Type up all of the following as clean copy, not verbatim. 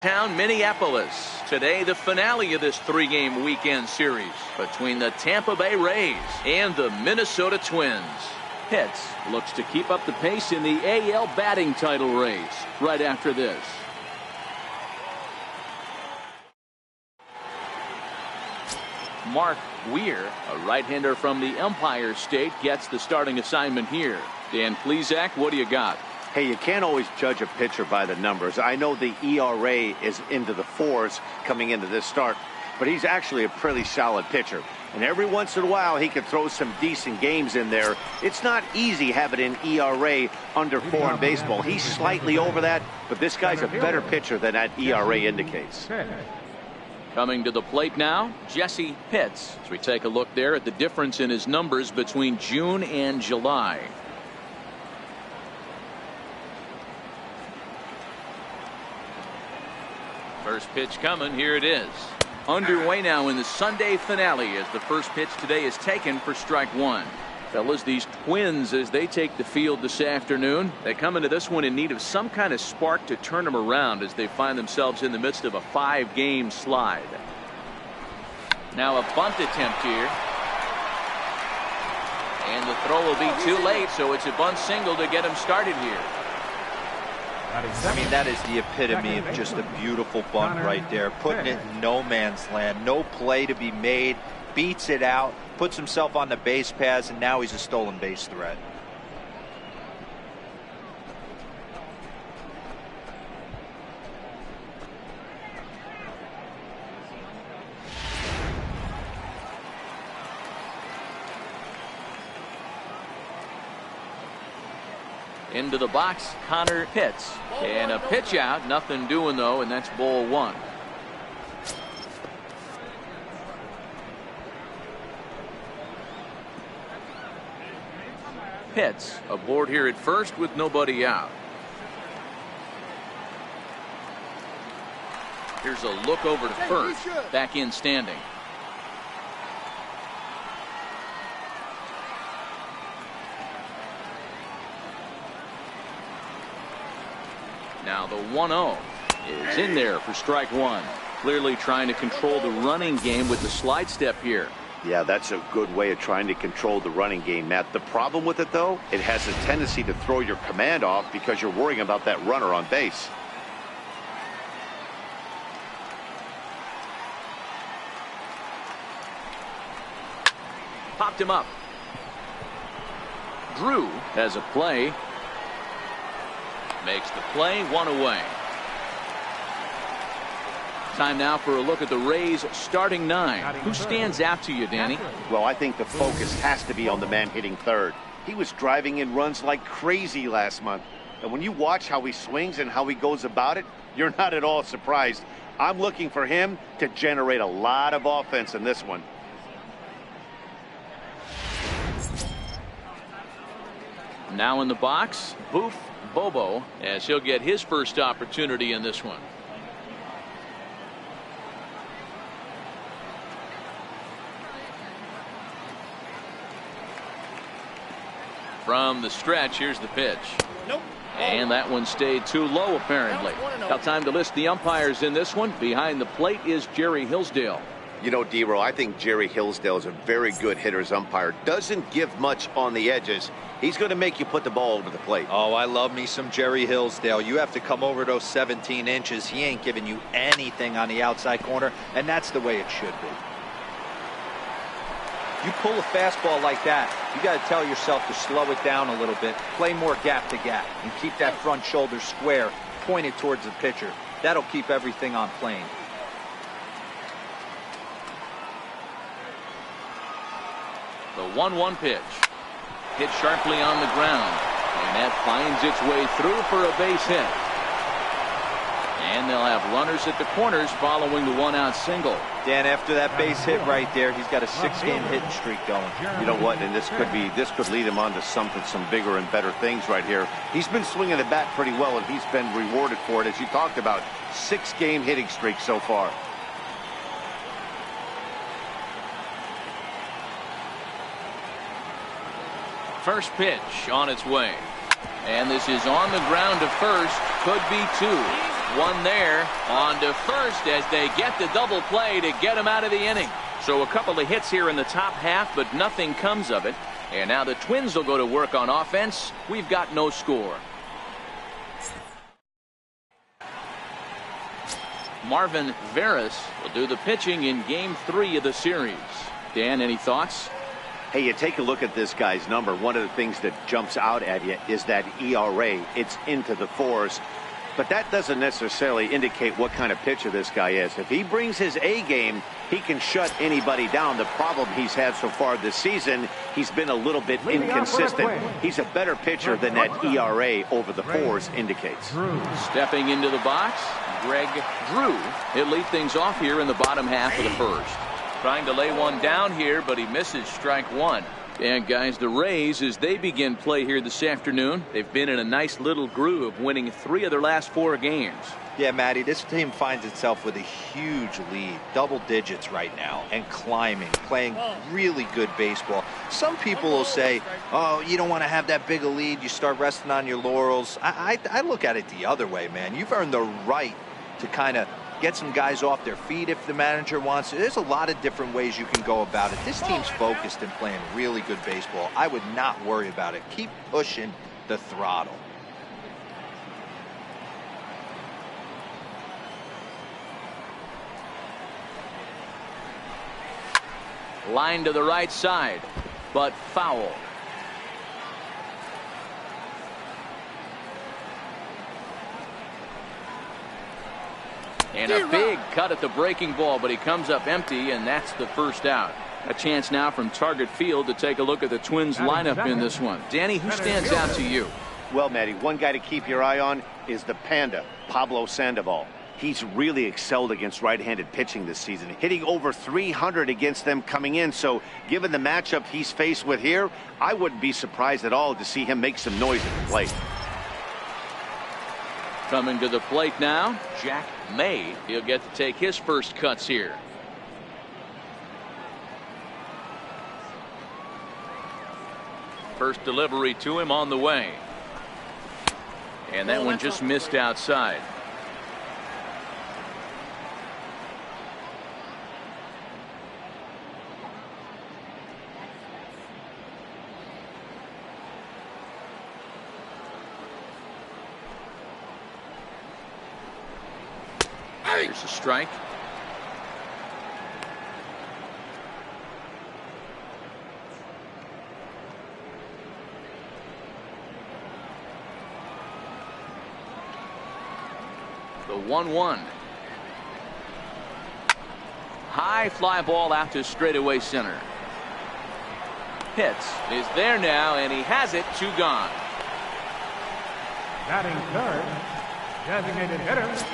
Town Minneapolis. Today, the finale of this three-game weekend series between the Tampa Bay Rays and the Minnesota Twins. Pitts looks to keep up the pace in the AL batting title race right after this. Mark Weir, a right-hander from the Empire State, gets the starting assignment here. Dan Plesac, what do you got? Hey, you can't always judge a pitcher by the numbers. I know the ERA is into the 4s coming into this start, but he's actually a pretty solid pitcher. And every once in a while, he can throw some decent games in there. It's not easy having an ERA under 4 in baseball. He's slightly over that, but this guy's a better pitcher than that ERA indicates. Coming to the plate now, Jesse Pitts. As we take a look there at the difference in his numbers between June and July. First pitch coming. Here it is. Underway now in the Sunday finale as the first pitch today is taken for strike one. Fellas, these Twins, as they take the field this afternoon, they come into this one in need of some kind of spark to turn them around as they find themselves in the midst of a 5-game slide. Now a bunt attempt here. And the throw will be too late, so it's a bunt single to get him started here. I mean, that is the epitome of just a beautiful bunt right there. Putting it in no man's land. No play to be made. Beats it out. Puts himself on the base paths, and now he's a stolen base threat. Into the box, Connor Pitts. And a pitch out. Nothing doing, though, and that's ball one. Pitts aboard here at first with nobody out. Here's a look over to first. Back in standing. Now the 1-0 is in there for strike one. Clearly trying to control the running game with the slide step here. Yeah, that's a good way of trying to control the running game, Matt. The problem with it, though, it has a tendency to throw your command off because you're worrying about that runner on base. Popped him up. Drew has a play. Makes the play, one away. Time now for a look at the Rays starting nine. Who stands out to you, Danny? Well, I think the focus has to be on the man hitting third. He was driving in runs like crazy last month. And when you watch how he swings and how he goes about it, you're not at all surprised. I'm looking for him to generate a lot of offense in this one. Now in the box, Boof Bobo, as he'll get his first opportunity in this one. From the stretch, here's the pitch. Nope. And that one stayed too low, apparently. Now time to list the umpires in this one. Behind the plate is Jerry Hillsdale. You know, D-Row, I think Jerry Hillsdale is a very good hitter's umpire. Doesn't give much on the edges. He's going to make you put the ball over the plate. Oh, I love me some Jerry Hillsdale. You have to come over those 17 inches. He ain't giving you anything on the outside corner, and that's the way it should be. You pull a fastball like that, you got to tell yourself to slow it down a little bit, play more gap to gap, and keep that front shoulder square, pointed towards the pitcher. That'll keep everything on plane. The 1-1 pitch. Hit sharply on the ground. And that finds its way through for a base hit. And they'll have runners at the corners following the one-out single. Dan, after that base hit right there, he's got a 6-game hitting streak going. You know what? And this could lead him on to some bigger and better things right here. He's been swinging the bat pretty well, and he's been rewarded for it, as you talked about. 6-game hitting streak so far. First pitch on its way. And this is on the ground to first. Could be two. One there on to first as they get the double play to get him out of the inning. So a couple of hits here in the top half, but nothing comes of it. And now the Twins will go to work on offense. We've got no score. Marvin Veras will do the pitching in Game 3 of the series. Dan, any thoughts? Hey, you take a look at this guy's number. One of the things that jumps out at you is that ERA. It's into the 4s. But that doesn't necessarily indicate what kind of pitcher this guy is. If he brings his A game, he can shut anybody down. The problem he's had so far this season, he's been a little bit inconsistent. He's a better pitcher than that ERA over the 4s indicates. Stepping into the box, Greg Drew. He'll lead things off here in the bottom half of the first. Trying to lay one down here, but he misses strike one. And guys, the Rays, as they begin play here this afternoon, they've been in a nice little groove, winning 3 of their last 4 games. Yeah, Matty, this team finds itself with a huge lead, double digits right now, and climbing, playing really good baseball. Some people will say, oh, you don't want to have that big a lead, you start resting on your laurels. I look at it the other way, man. You've earned the right to kind of get some guys off their feet if the manager wants to. There's a lot of different ways you can go about it. This team's focused and playing really good baseball. I would not worry about it. Keep pushing the throttle. Line to the right side, but foul. And a big cut at the breaking ball, but he comes up empty, and that's the first out. A chance now from Target Field to take a look at the Twins lineup in this one. Danny, who stands out to you? Well, Matty, one guy to keep your eye on is the Panda, Pablo Sandoval. He's really excelled against right-handed pitching this season, hitting over 300 against them coming in. So given the matchup he's faced with here, I wouldn't be surprised at all to see him make some noise at the plate. Coming to the plate now, Jack May. He'll get to take his first cuts here. First delivery to him on the way. And that one just missed outside. Here's a strike. The 1-1. High fly ball out to straightaway center. Hits is there now, and he has it. 2 gone. Batting third, designated hitter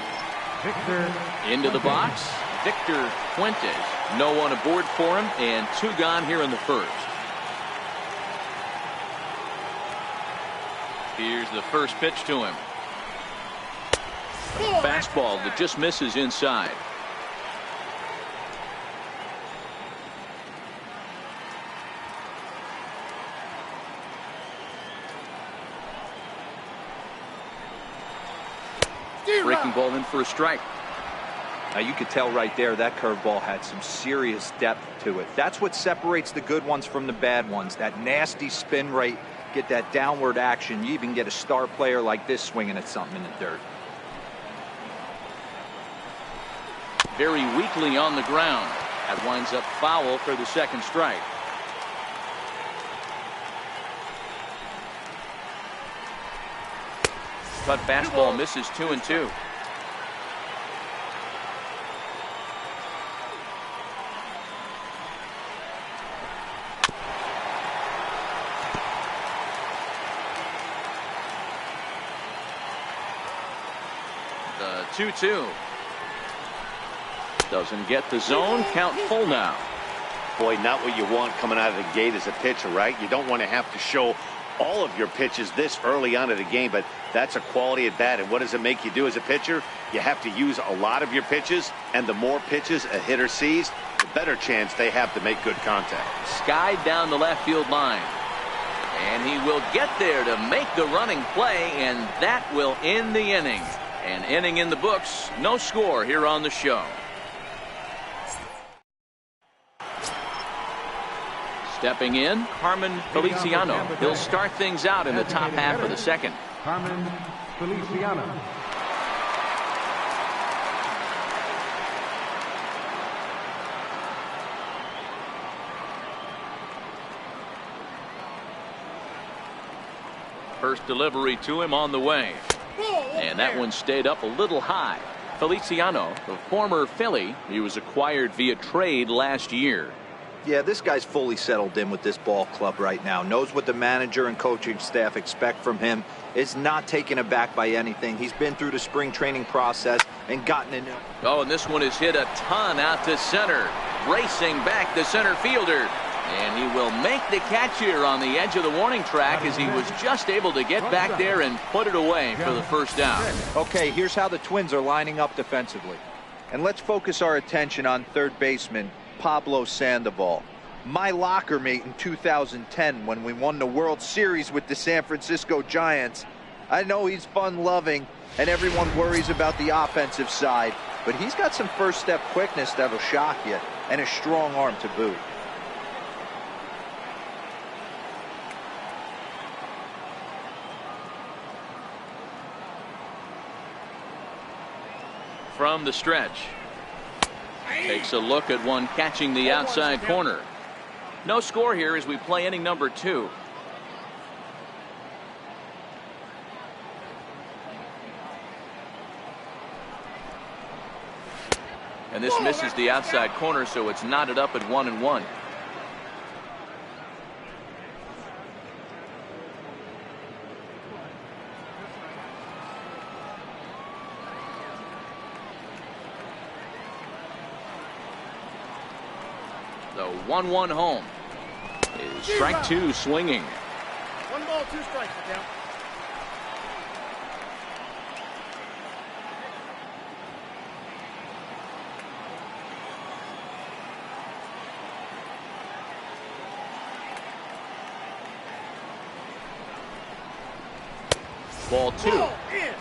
Victor. Into the box, Victor Fuentes. No one aboard for him, and 2 gone here in the first. Here's the first pitch to him. A fastball that just misses inside. Breaking ball in for a strike. Now you could tell right there that curveball had some serious depth to it. That's what separates the good ones from the bad ones. That nasty spin rate, get that downward action. You even get a star player like this swinging at something in the dirt. Very weakly on the ground. That winds up foul for the second strike. Cut fastball misses 2-2. The 2-2. Doesn't get the zone. Count full now. Boy, not what you want coming out of the gate as a pitcher, right? You don't want to have to show all of your pitches this early on in the game, but that's a quality at bat. And what does it make you do as a pitcher? You have to use a lot of your pitches, and the more pitches a hitter sees, the better chance they have to make good contact. Skied down the left field line. And he will get there to make the running play, and that will end the inning. An inning in the books. No score here on the show. Stepping in, Carmen Feliciano. He'll start things out in the top half of the second. Carmen Feliciano. First delivery to him on the way. And that one stayed up a little high. Feliciano, the former Philly, he was acquired via trade last year. Yeah, this guy's fully settled in with this ball club right now. Knows what the manager and coaching staff expect from him. Is not taken aback by anything. He's been through the spring training process and gotten in. Oh, and this one is hit a ton out to center. Racing back the center fielder. And he will make the catch here on the edge of the warning track as he was just able to get back there and put it away for the first down. Okay, here's how the Twins are lining up defensively. And let's focus our attention on third baseman Pablo Sandoval. My locker mate in 2010 when we won the World Series with the San Francisco Giants. I know he's fun-loving and everyone worries about the offensive side, but he's got some first-step quickness that'll shock you and a strong arm to boot. From the stretch. Takes a look at one catching the outside corner. No score here as we play inning number 2. And this misses the outside corner, so it's knotted up at 1-1. The 1-1 home is strike 2 swinging. 1 ball, 2 strikes. Down. Ball 2. Ball in.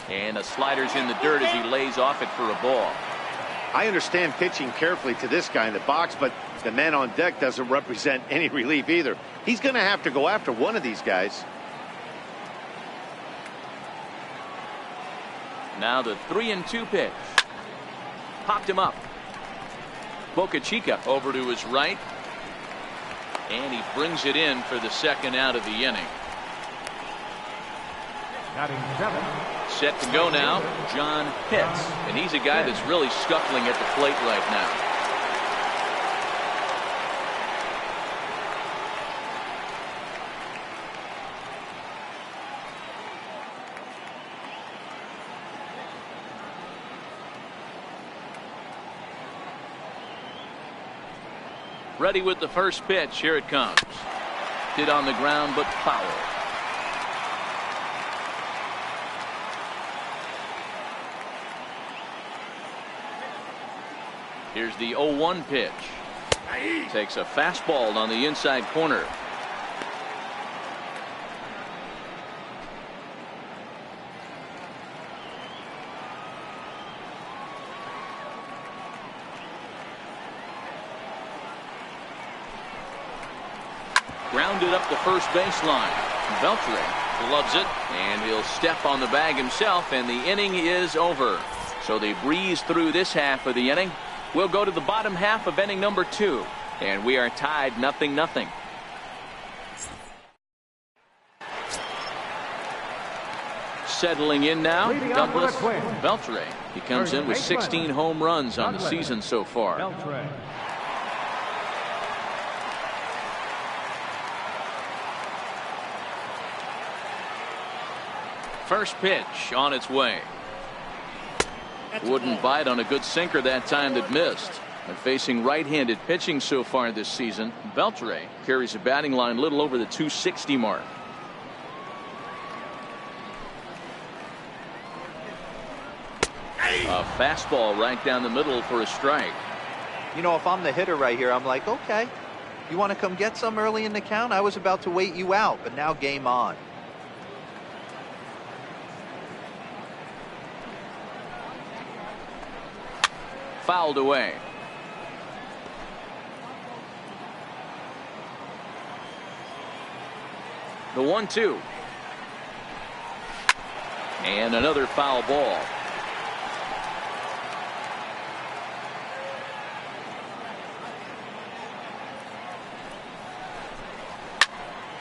And the slider's in the dirt as he lays off it for a ball. I understand pitching carefully to this guy in the box, but the man on deck doesn't represent any relief either. He's going to have to go after one of these guys. Now the 3-2 pitch. Popped him up. Boca Chica over to his right. And he brings it in for the second out of the inning. Batting 7. Set to go now, John Pitts. And he's a guy that's really scuffling at the plate right now. Ready with the first pitch. Here it comes. Hit on the ground, but foul. Here's the 0-1 pitch. Takes a fastball on the inside corner. Grounded up the first baseline. Beltre loves it, and he'll step on the bag himself, and the inning is over. So they breeze through this half of the inning. We'll go to the bottom half of inning number 2, and we are tied 0-0. Settling in now, Douglas Beltre. He comes in with 16 home runs on the season so far. Beltre. First pitch on its way. Wouldn't bite on a good sinker that time that missed. And facing right-handed pitching so far this season, Beltre carries a batting line little over the 260 mark. A Fastball right down the middle for a strike. You know, if I'm the hitter right here, I'm like, okay, you want to come get some early in the count? I was about to wait you out, but now game on. Fouled away. The 1-2. And another foul ball.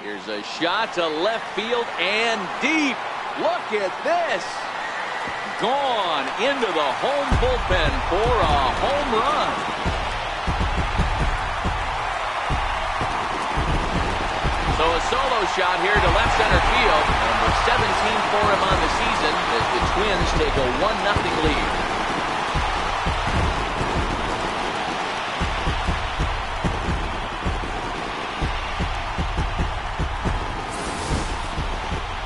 Here's a shot to left field and deep. Look at this. Gone into the home bullpen for a home run. So a solo shot here to left center field. Number 17 for him on the season as the Twins take a 1-0 lead.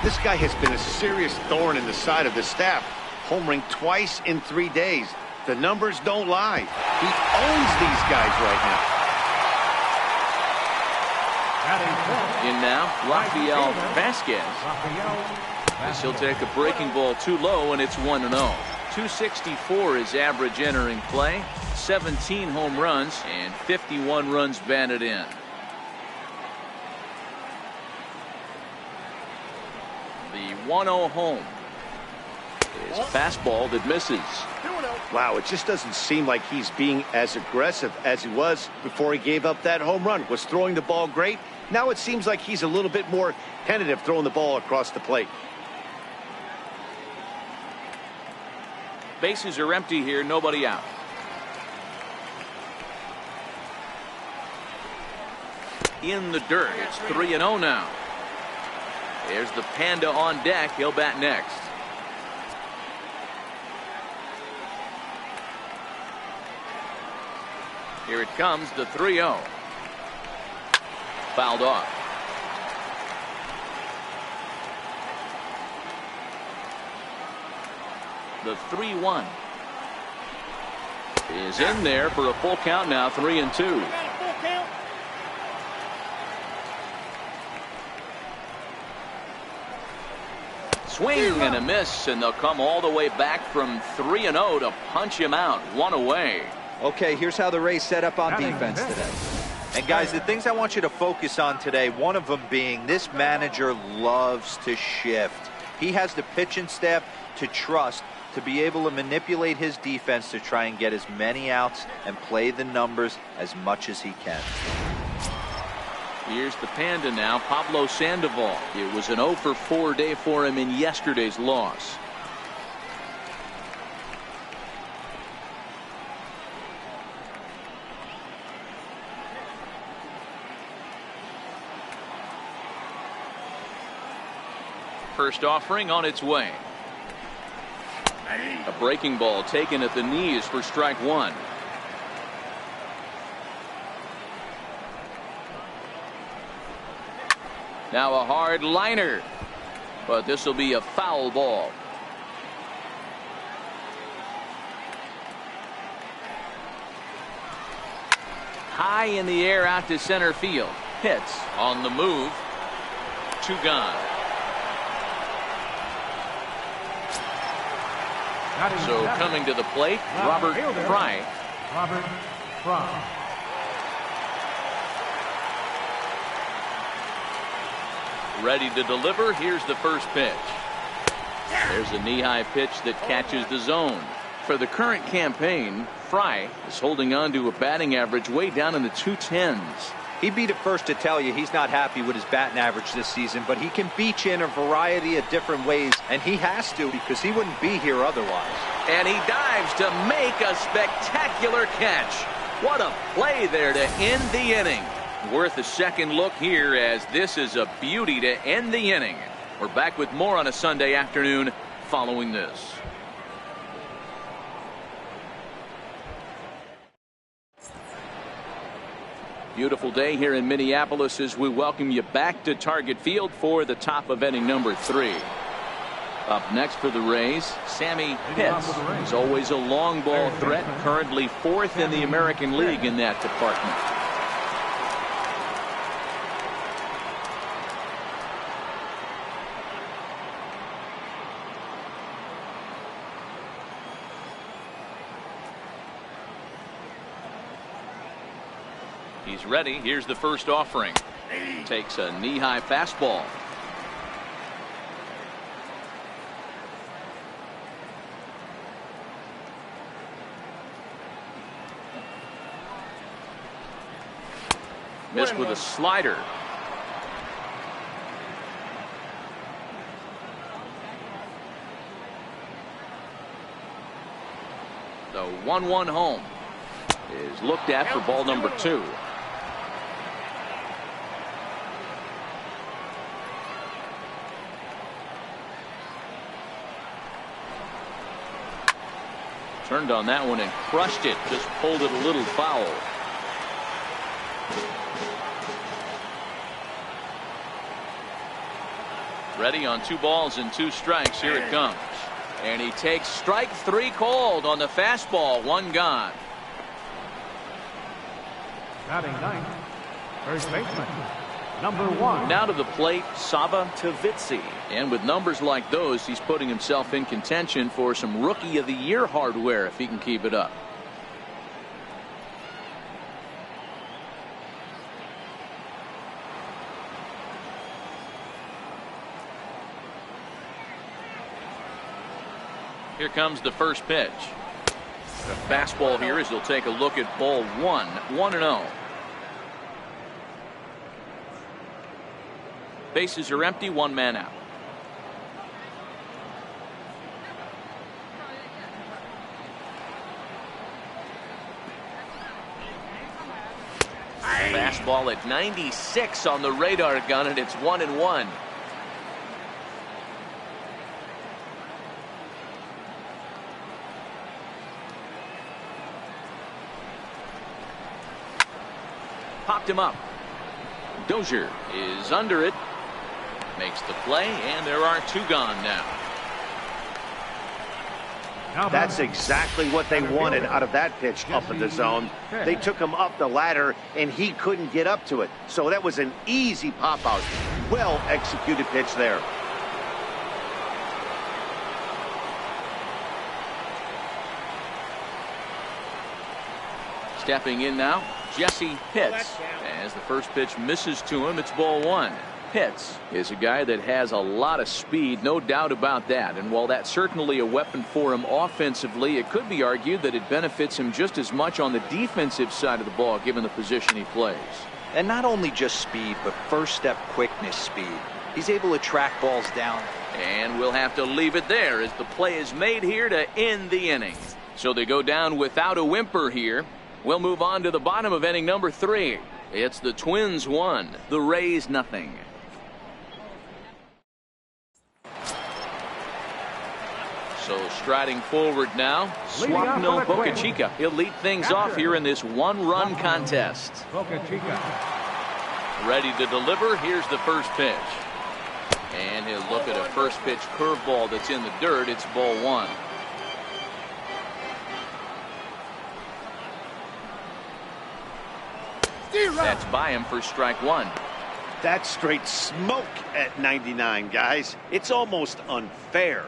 This guy has been a serious thorn in the side of the staff. Homering twice in 3 days. The numbers don't lie. He owns these guys right now. In now, Rafael Vasquez. As he'll take a breaking ball too low, and it's 1-0. 264 is average entering play. 17 home runs and 51 runs batted in. The 1-0 home is a fastball that misses. Wow, it just doesn't seem like he's being as aggressive as he was before he gave up that home run. Was throwing the ball great. Now it seems like he's a little bit more tentative throwing the ball across the plate. Bases are empty here, nobody out. In the dirt, it's 3-0 now. There's the Panda on deck. He'll bat next. Here it comes, the 3-0. Fouled off. The 3-1 is in there for a full count now, 3-2. Swing and a miss, and they'll come all the way back from 3-0 to punch him out. One away. Okay, here's how the Rays set up on defense today. And guys, the things I want you to focus on today, one of them being this manager loves to shift. He has the pitching staff to trust to be able to manipulate his defense to try and get as many outs and play the numbers as much as he can. Here's the Panda now, Pablo Sandoval. It was an 0-for-4 day for him in yesterday's loss. First offering on its way. A breaking ball taken at the knees for strike one. Now a hard liner, but this will be a foul ball. High in the air out to center field. Hits on the move. 2 gone. So coming to the plate, Robert Fry. Robert Fry. Ready to deliver. Here's the first pitch. There's a knee-high pitch that catches the zone. For the current campaign, Fry is holding on to a batting average way down in the 210s. He'd be the first to tell you he's not happy with his batting average this season, but he can beat you in a variety of different ways, and he has to because he wouldn't be here otherwise. And he dives to make a spectacular catch. What a play there to end the inning. Worth a second look here, as this is a beauty to end the inning. We're back with more on a Sunday afternoon following this. Beautiful day here in Minneapolis as we welcome you back to Target Field for the top of inning number 3. Up next for the Rays, Sammy Pitts. He's always a long ball threat, currently 4th in the American League in that department. He's ready. Here's the first offering. Takes a knee-high fastball. Missed with a slider. The 1-1 home is looked at for ball number 2. Turned on that one and crushed it. Just pulled it a little foul. Ready on 2 balls and 2 strikes. Here it comes. And he takes strike 3 called on the fastball. 1 gone. Batting ninth, first baseman, number 1. Now to the plate, Sava Tavitsi. And with numbers like those, he's putting himself in contention for some Rookie of the Year hardware if he can keep it up. Here comes the first pitch. The fastball here as he'll take a look at ball 1. 1-0. Bases are empty. 1 man out. Fastball at 96 on the radar gun, and it's 1-1. Popped him up. Dozier is under it. Makes the play, and there are 2 gone now. That's exactly what they wanted out of that pitch up in the zone. They took him up the ladder, and he couldn't get up to it. So that was an easy pop out. Well executed pitch there. Stepping in now, Jesse Pitts. As the first pitch misses to him, it's ball 1. Pitts is a guy that has a lot of speed, no doubt about that. And while that's certainly a weapon for him offensively, it could be argued that it benefits him just as much on the defensive side of the ball, given the position he plays. And not only just speed, but first step quickness speed. He's able to track balls down. And we'll have to leave it there as the play is made here to end the inning. So they go down without a whimper here. We'll move on to the bottom of inning number 3. It's the Twins 1, the Rays nothing. So striding forward now, Swapnil Bocachica. He'll lead things off here in this 1-run contest. Ready to deliver. Here's the first pitch. And he'll look at a first pitch curveball that's in the dirt. It's ball 1. That's by him for strike 1. That's straight smoke at 99, guys. It's almost unfair.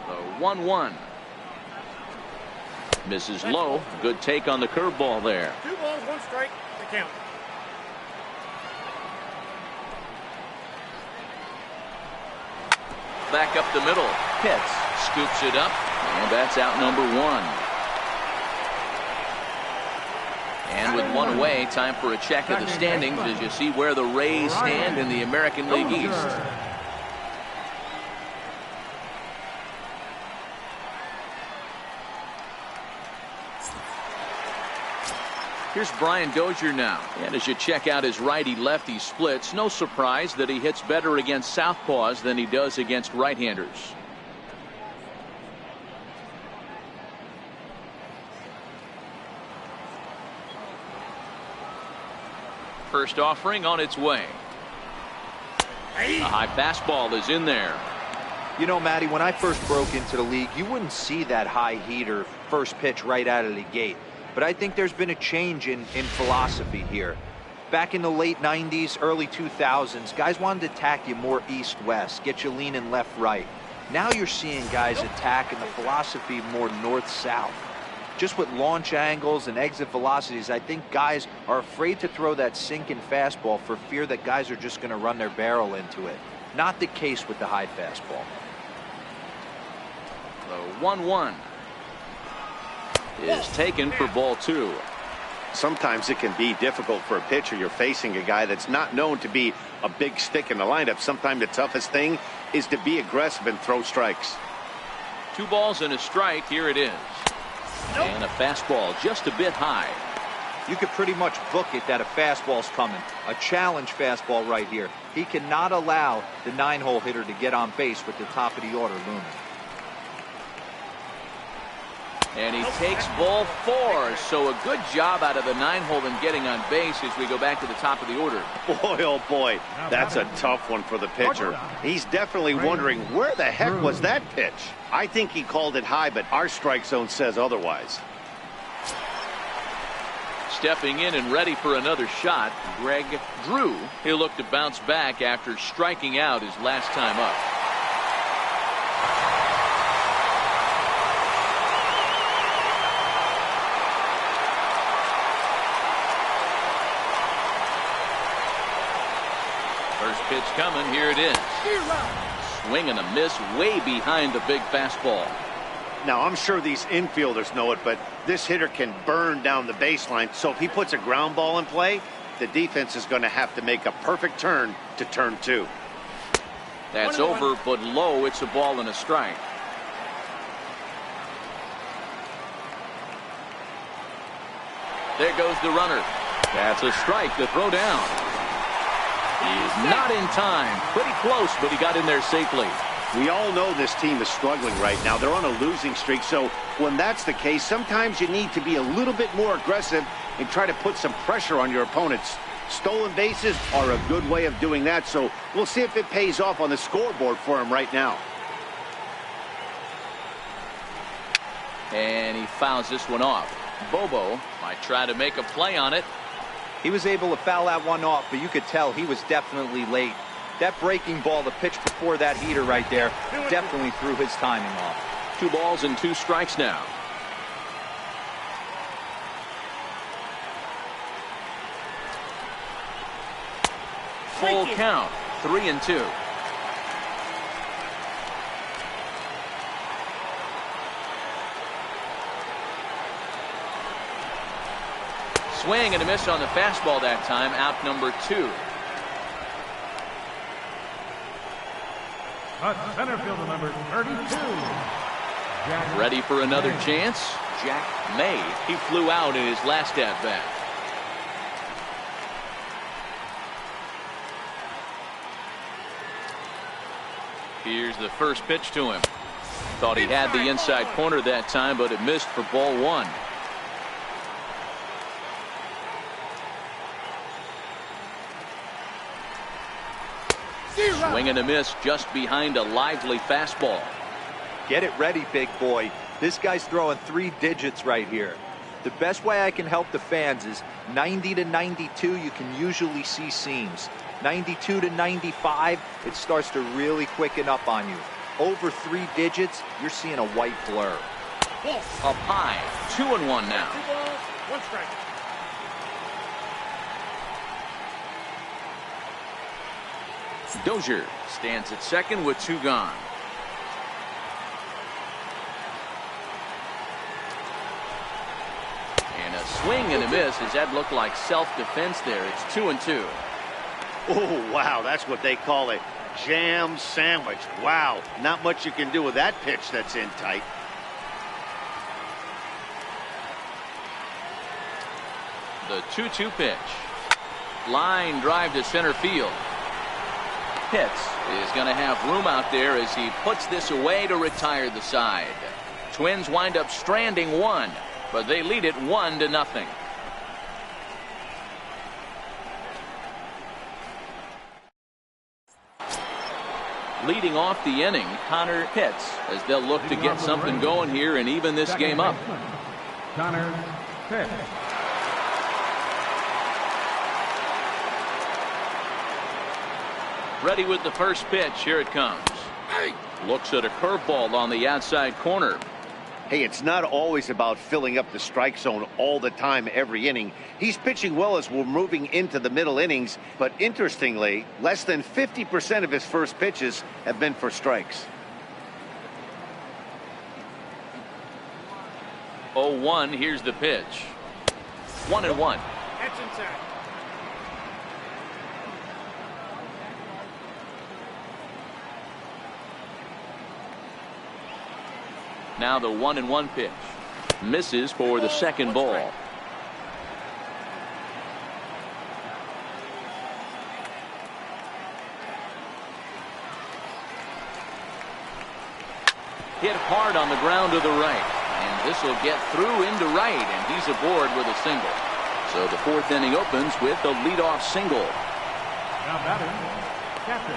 The 1-1. Misses low. Good take on the curveball there. 2 balls, 1 strike to count. Back up the middle. Pitts scoops it up, and that's out number 1. And with 1 away, time for a check of the standings as you see where the Rays stand in the American League East. Here's Brian Dozier now. And as you check out his righty-lefty splits, no surprise that he hits better against southpaws than he does against right-handers. First offering on its way. A high fastball is in there. You know, Matty, when I first broke into the league, you wouldn't see that high heater first pitch right out of the gate. But I think there's been a change in philosophy here. Back in the late 90s, early 2000s, guys wanted to attack you more east-west, get you leaning left-right. Now you're seeing guys attack in the philosophy more north-south. Just with launch angles and exit velocities, I think guys are afraid to throw that sinking fastball for fear that guys are just going to run their barrel into it. Not the case with the high fastball. The 1-1 is taken for ball 2. Sometimes it can be difficult for a pitcher. You're facing a guy that's not known to be a big stick in the lineup. Sometimes the toughest thing is to be aggressive and throw strikes. 2 balls and a strike. Here it is. And a fastball just a bit high. You could pretty much book it that a fastball's coming. A challenge fastball right here. He cannot allow the 9-hole hitter to get on base with the top of the order looming. And he takes ball 4. So a good job out of the 9-hole in getting on base as we go back to the top of the order. Boy, oh boy, that's a tough one for the pitcher. He's definitely wondering where the heck was that pitch. I think he called it high, but our strike zone says otherwise. Stepping in and ready for another shot, Greg Drew. He'll look to bounce back after striking out his last time up. First pitch coming. Here it is. Swing and a miss way behind the big fastball. Now, I'm sure these infielders know it, but this hitter can burn down the baseline. So if he puts a ground ball in play, the defense is going to have to make a perfect turn to turn 2. That's over, but low. It's a ball and a strike. There goes the runner. That's a strike. The throw down. He's not in time. Pretty close, but he got in there safely. We all know this team is struggling right now. They're on a losing streak, so when that's the case, sometimes you need to be a little bit more aggressive and try to put some pressure on your opponents. Stolen bases are a good way of doing that, so we'll see if it pays off on the scoreboard for him right now. And he fouls this one off. Bobo might try to make a play on it. He was able to foul that one off, but you could tell he was definitely late. That breaking ball, the pitch before that heater right there, definitely threw his timing off. 2 balls and 2 strikes now. Full count. 3-2. Swing and a miss on the fastball that time. Out number 2. Center fielder number 32. Ready for another chance. Jack May. He flew out in his last at bat. Here's the first pitch to him. Thought he had the inside corner that time, but it missed for ball 1. Swing and a miss just behind a lively fastball. Get it ready, big boy. This guy's throwing 3 digits right here. The best way I can help the fans is 90 to 92, you can usually see seams. 92 to 95, it starts to really quicken up on you. Over 3 digits, you're seeing a white blur. Up high, 2-1 now. 2 balls, 1 strike. Dozier stands at second with 2 gone. And a swing and a miss as that looked like self-defense there. It's 2-2. Oh, wow, that's what they call a jam sandwich. Wow, not much you can do with that pitch that's in tight. The 2-2 pitch. Line drive to center field. Pitts is going to have room out there as he puts this away to retire the side. Twins wind up stranding 1, but they lead it 1-0. leading off the inning, Connor Pitts, as they'll look to get something going here and even this game up. Connor Pitts. Ready with the first pitch. Here it comes. Looks at a curveball on the outside corner. Hey, it's not always about filling up the strike zone all the time every inning. He's pitching well as we're moving into the middle innings, but interestingly, less than 50% of his first pitches have been for strikes. 0-1, here's the pitch. 1-1. That's inside. Now the 1-1 pitch. Misses for the second ball. Hit hard on the ground to the right. And this will get through into right, and he's aboard with a single. So the fourth inning opens with a leadoff single. Now batting, captain,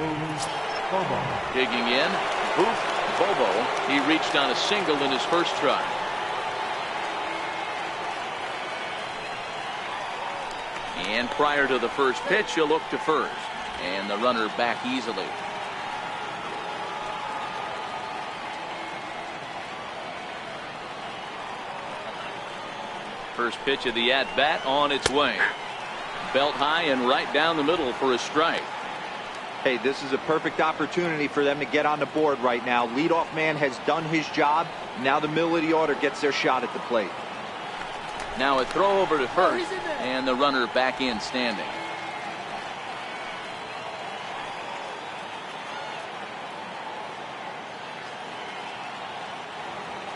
Booth Bobo. Digging in, Booth Bobo. He reached on a single in his first try. And prior to the first pitch, he'll look to first. And the runner back easily. First pitch of the at-bat on its way. Belt high and right down the middle for a strike. Hey, this is a perfect opportunity for them to get on the board right now. Leadoff man has done his job. Now the middle of the order gets their shot at the plate. Now a throw over to first, and the runner back in standing.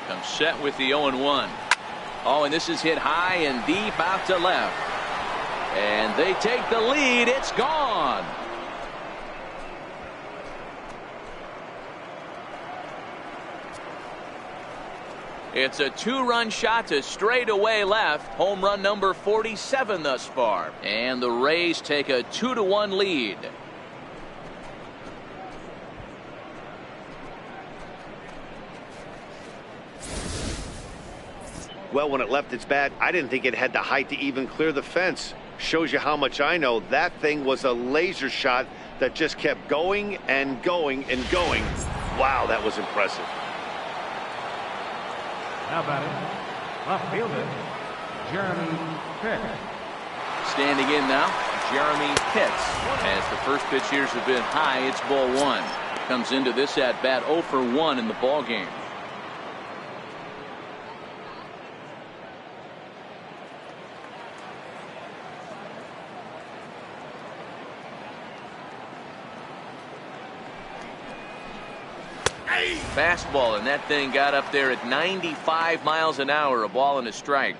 Comes set with the 0-1. Oh, and this is hit high and deep out to left. And they take the lead. It's gone. It's a two-run shot to straightaway left. Home run number 47 thus far. And the Rays take a 2-1 lead. Well, when it left its bat, I didn't think it had the height to even clear the fence. Shows you how much I know. That thing was a laser shot that just kept going and going and going. Wow, that was impressive. Now batting, left fielder, Jeremy Pitts. Standing in now, Jeremy Pitts. As the first pitch here's a bit high, it's ball one. Comes into this at bat 0 for 1 in the ball game. Fastball, and that thing got up there at 95 miles an hour, a ball and a strike.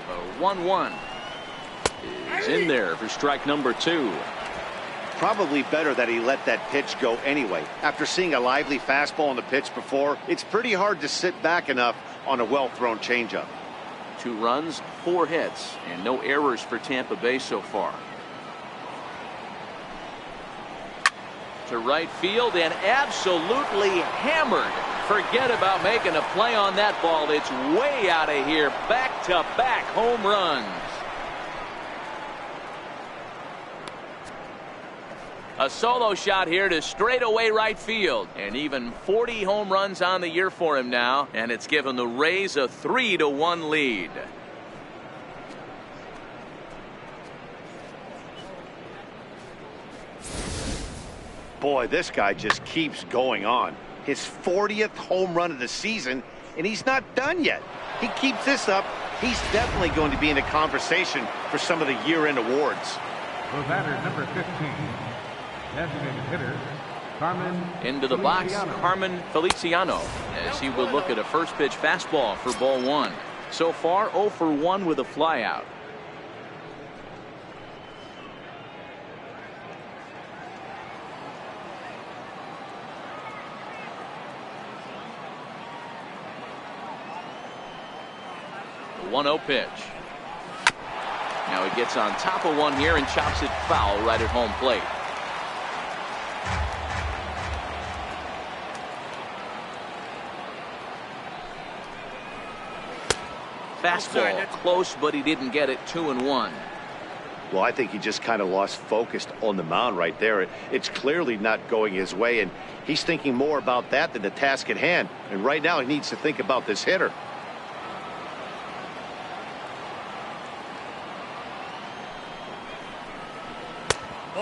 A 1-1 is in there for strike number 2. Probably better that he let that pitch go anyway. After seeing a lively fastball on the pitch before, it's pretty hard to sit back enough on a well-thrown changeup. 2 runs, 4 hits, and no errors for Tampa Bay so far. To right field and absolutely hammered. Forget about making a play on that ball. It's way out of here. Back-to-back home runs. A solo shot here to straightaway right field. And even 40 home runs on the year for him now. And it's given the Rays a 3-1 lead. Boy, this guy just keeps going on. His 40th home run of the season, and he's not done yet. He keeps this up, he's definitely going to be in the conversation for some of the year-end awards. The batter, number 15. Designated hitter, Carmen into the box, Feliciano. Carmen Feliciano, as he will look at a first pitch fastball for ball 1. So far 0 for 1 with a flyout. 1-0 pitch. Now he gets on top of one here and chops it foul right at home plate. Fastball close, but he didn't get it. 2-1. Well, I think he just kind of lost focus on the mound right there. It's clearly not going his way, and he's thinking more about that than the task at hand. And right now he needs to think about this hitter.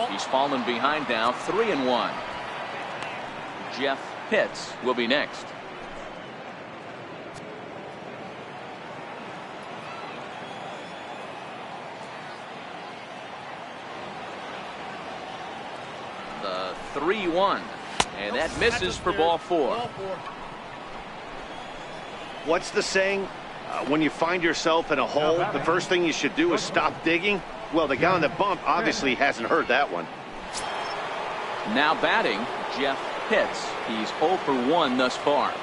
He's fallen behind now. 3-1. Jeff Pitts will be next. The 3-1, and that misses for ball 4. What's the saying? When you find yourself in a hole, the first thing you should do is stop digging. Well, the guy on the bump obviously hasn't heard that one. Now batting, Jeff Pitts. He's 0 for 1 thus far.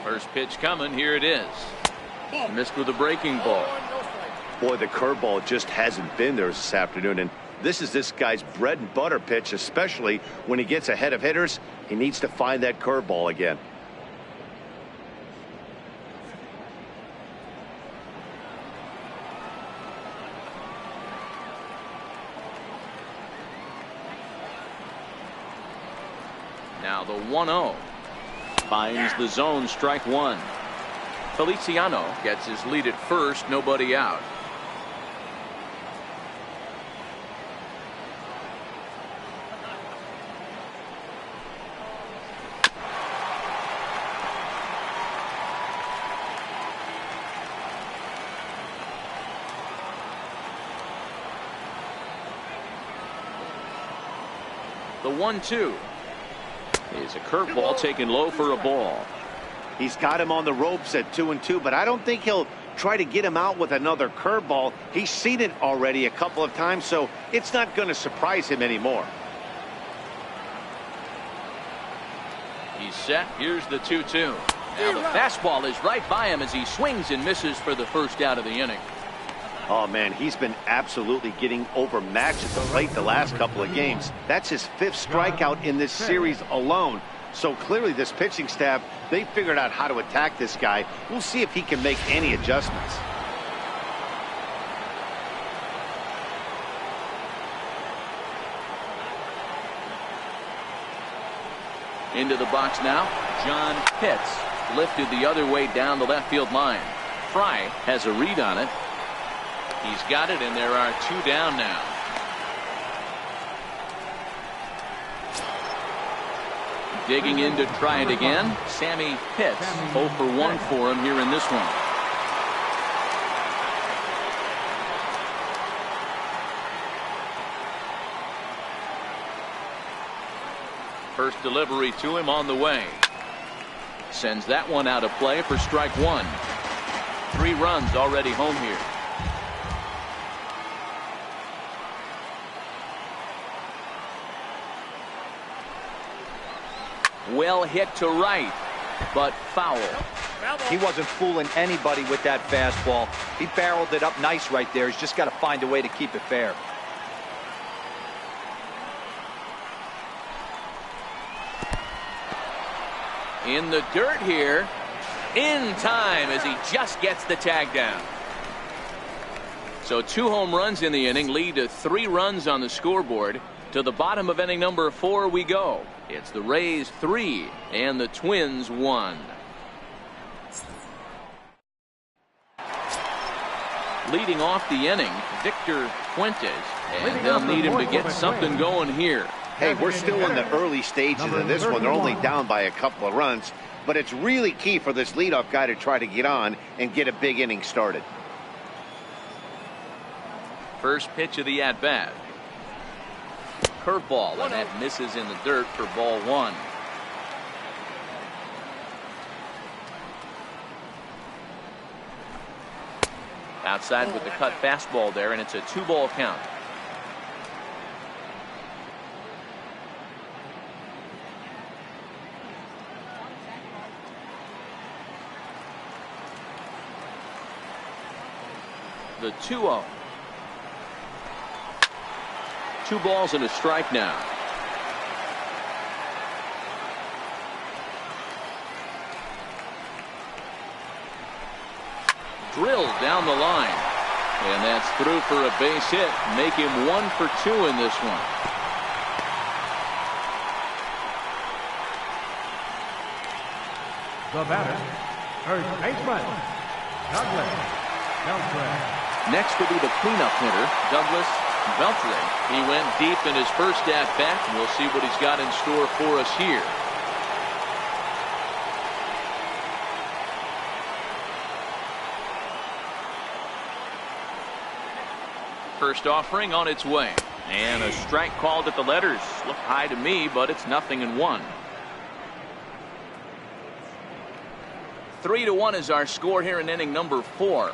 First pitch coming. Here it is. Missed with a breaking ball. Boy, the curveball just hasn't been there this afternoon, and this is this guy's bread and butter pitch, especially when he gets ahead of hitters. He needs to find that curveball again. Now the 1-0. Finds the zone, strike 1. Feliciano gets his lead at first, nobody out. The 1-2 is a curveball taken low for a ball. He's got him on the ropes at 2-2, but I don't think he'll try to get him out with another curveball. He's seen it already a couple of times, so it's not going to surprise him anymore. He's set. Here's the 2-2. Now the fastball is right by him as he swings and misses for the first out of the inning. Oh, man, he's been absolutely getting overmatched at the plate the last couple of games. That's his 5th strikeout in this series alone. So clearly this pitching staff, they figured out how to attack this guy. We'll see if he can make any adjustments. Into the box now, John Pitts. Lifted the other way down the left field line. Fry has a read on it. He's got it, and there are 2 down now. Digging in to try it again. Sammy Pitts. 0 for 1 for him here in this one. First delivery to him on the way. Sends that one out of play for strike 1. 3 runs already home here. Well hit to right, but foul. He wasn't fooling anybody with that fastball. He barreled it up nice right there. He's just got to find a way to keep it fair. In the dirt here, in time as he just gets the tag down. So 2 home runs in the inning lead to 3 runs on the scoreboard. To the bottom of inning number 4 we go. It's the Rays 3 and the Twins 1. Leading off the inning, Victor Fuentes, and they'll need him to get something going here. Hey, we're still in the early stages of this one. They're only down by a couple of runs, but it's really key for this leadoff guy to try to get on and get a big inning started. First pitch of the at-bat. Curveball, and that misses in the dirt for ball 1. Outside with the cut fastball there, and it's a 2-ball count. The 2-0. 2 balls and a strike now. Drilled down the line. And that's through for a base hit. Make him 1 for 2 in this one. The batter, first baseman, Douglas Beltre. Next will be the cleanup hitter, Douglas Beltre. He went deep in his first at bat, and we'll see what he's got in store for us here. First offering on its way, and a strike called at the letters. Looked high to me, but it's 0-1. 3-1 is our score here in inning number 4.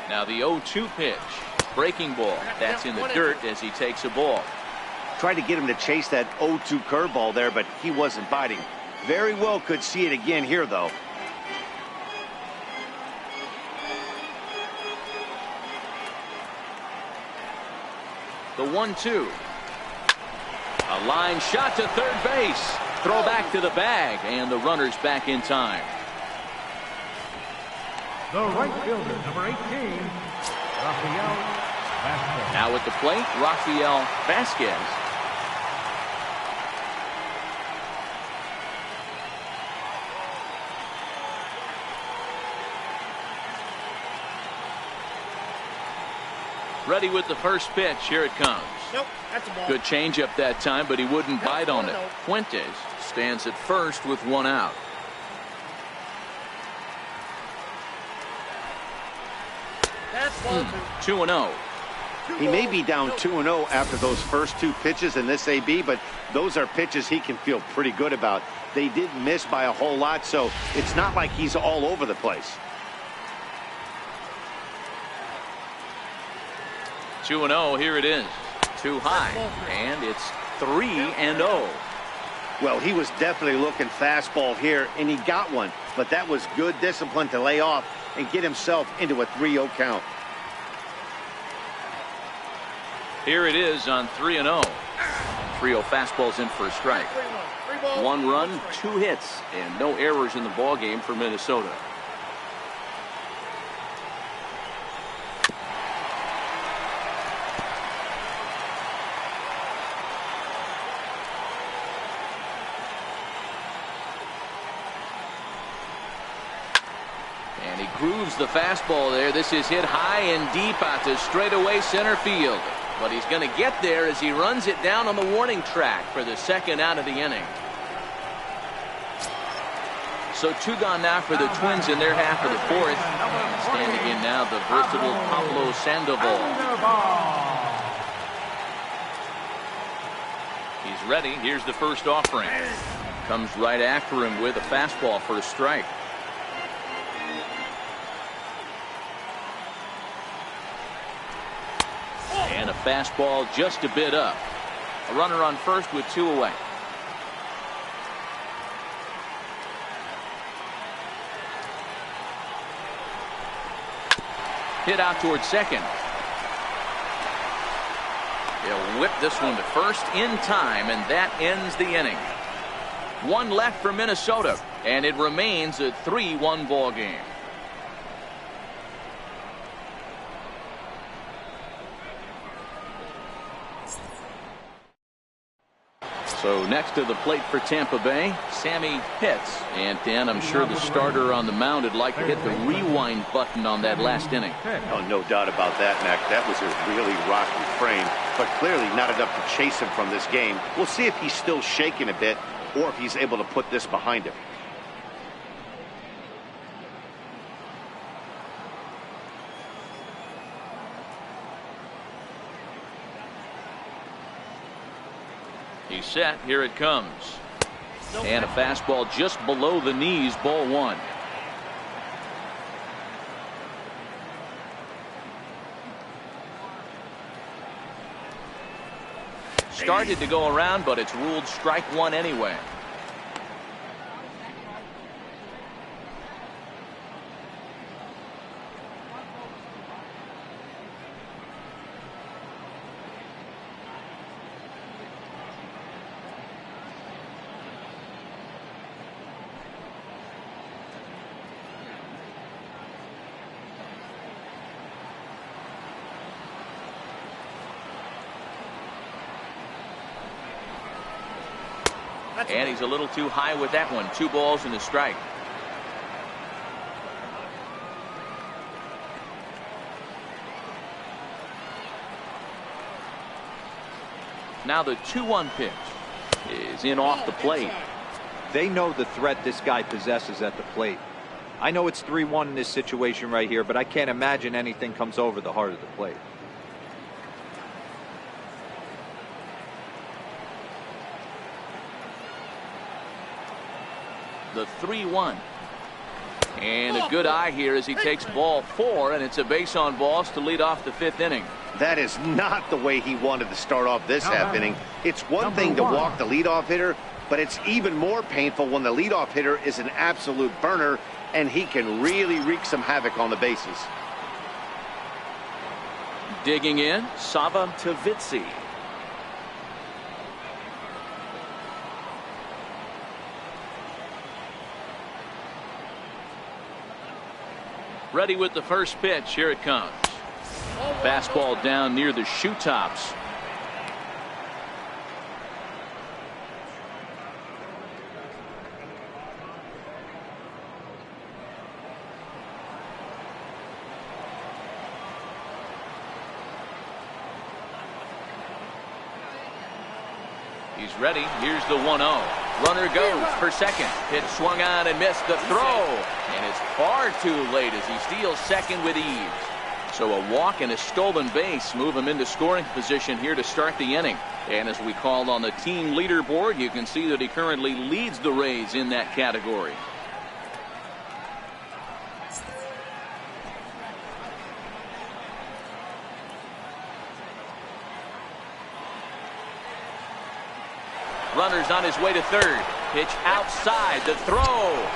Now the 0-2 pitch. Breaking ball. That's in the dirt as he takes a ball. Tried to get him to chase that 0-2 curveball there, but he wasn't biting. Very well could see it again here, though. The 1-2. A line shot to third base. Throw back to the bag, and the runner's back in time. The right fielder, number 18, Rafael Vasquez. Now at the plate, Rafael Vasquez. Ready with the first pitch. Here it comes. Nope, that's a ball. Good changeup that time, but he wouldn't bite on it. Fuentes stands at first with 1 out. That's ball 2-0. He may be down 2-0 after those first 2 pitches in this AB, but those are pitches he can feel pretty good about. They did miss by a whole lot, so it's not like he's all over the place. 2-0. Here it is. Too high, and it's 3-0. Well, he was definitely looking fastball here, and he got one, but that was good discipline to lay off and get himself into a 3-0 count. Here it is on 3-0. 3-0 fastball's in for a strike. 1 run, 2 hits, and no errors in the ball game for Minnesota. And he grooves the fastball there. This is hit high and deep out to straightaway center field. But he's going to get there as he runs it down on the warning track for the 2nd out of the inning. So 2 gone now for the Twins in their half of the 4th. And standing in now, the versatile Pablo Sandoval. He's ready. Here's the first offering. Comes right after him with a fastball for a strike. And a fastball just a bit up. A runner on first with 2 away. Hit out towards second. He'll whip this one to first in time, and that ends the inning. 1 left for Minnesota, and it remains a 3-1 ball game. So next to the plate for Tampa Bay, Sammy Pitts. And Dan, I'm sure the starter on the mound would like to hit the rewind button on that last inning. Oh, no doubt about that, Mac. That was a really rocky frame, but clearly not enough to chase him from this game. We'll see if he's still shaking a bit or if he's able to put this behind him. He's set. Here it comes. And a fastball just below the knees. Ball 1. started to go around, but it's ruled strike one anyway. And he's a little too high with that one. 2 balls and a strike. Now the 2-1 pitch is in off the plate. They know the threat this guy possesses at the plate. I know it's 3-1 in this situation right here, but I can't imagine anything comes over the heart of the plate. The 3-1. And a good eye here as he takes ball 4, and it's a base on balls to lead off the 5th inning. That is not the way he wanted to start off this half inning. It's one thing to walk the leadoff hitter, but it's even more painful when the leadoff hitter is an absolute burner, and he can really wreak some havoc on the bases. Digging in, Sava Tavitsi. Ready with the first pitch. Here it comes. Fastball down near the shoe tops. He's ready. Here's the 1-0. Runner goes for second. Pitch swung on and missed the throw. And it's far too late as he steals second with ease. So a walk and a stolen base move him into scoring position here to start the inning. And as we called on the team leaderboard, you can see that he currently leads the Rays in that category. Runners on his way to third. Pitch outside. The throw.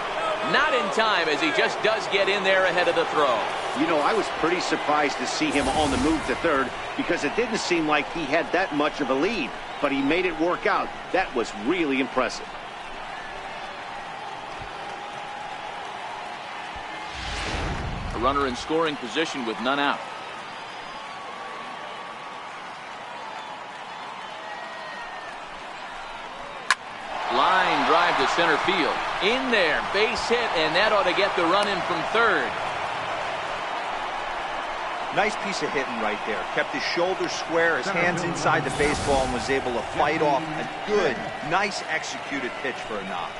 Not in time as he just does get in there ahead of the throw. You know, I was pretty surprised to see him on the move to third because it didn't seem like he had that much of a lead. But he made it work out. That was really impressive. A runner in scoring position with none out. Line drive to center field. In there, base hit, and that ought to get the run in from third. Nice piece of hitting right there. Kept his shoulders square, his hands inside the baseball, and was able to fight off a good, nice executed pitch for a knock.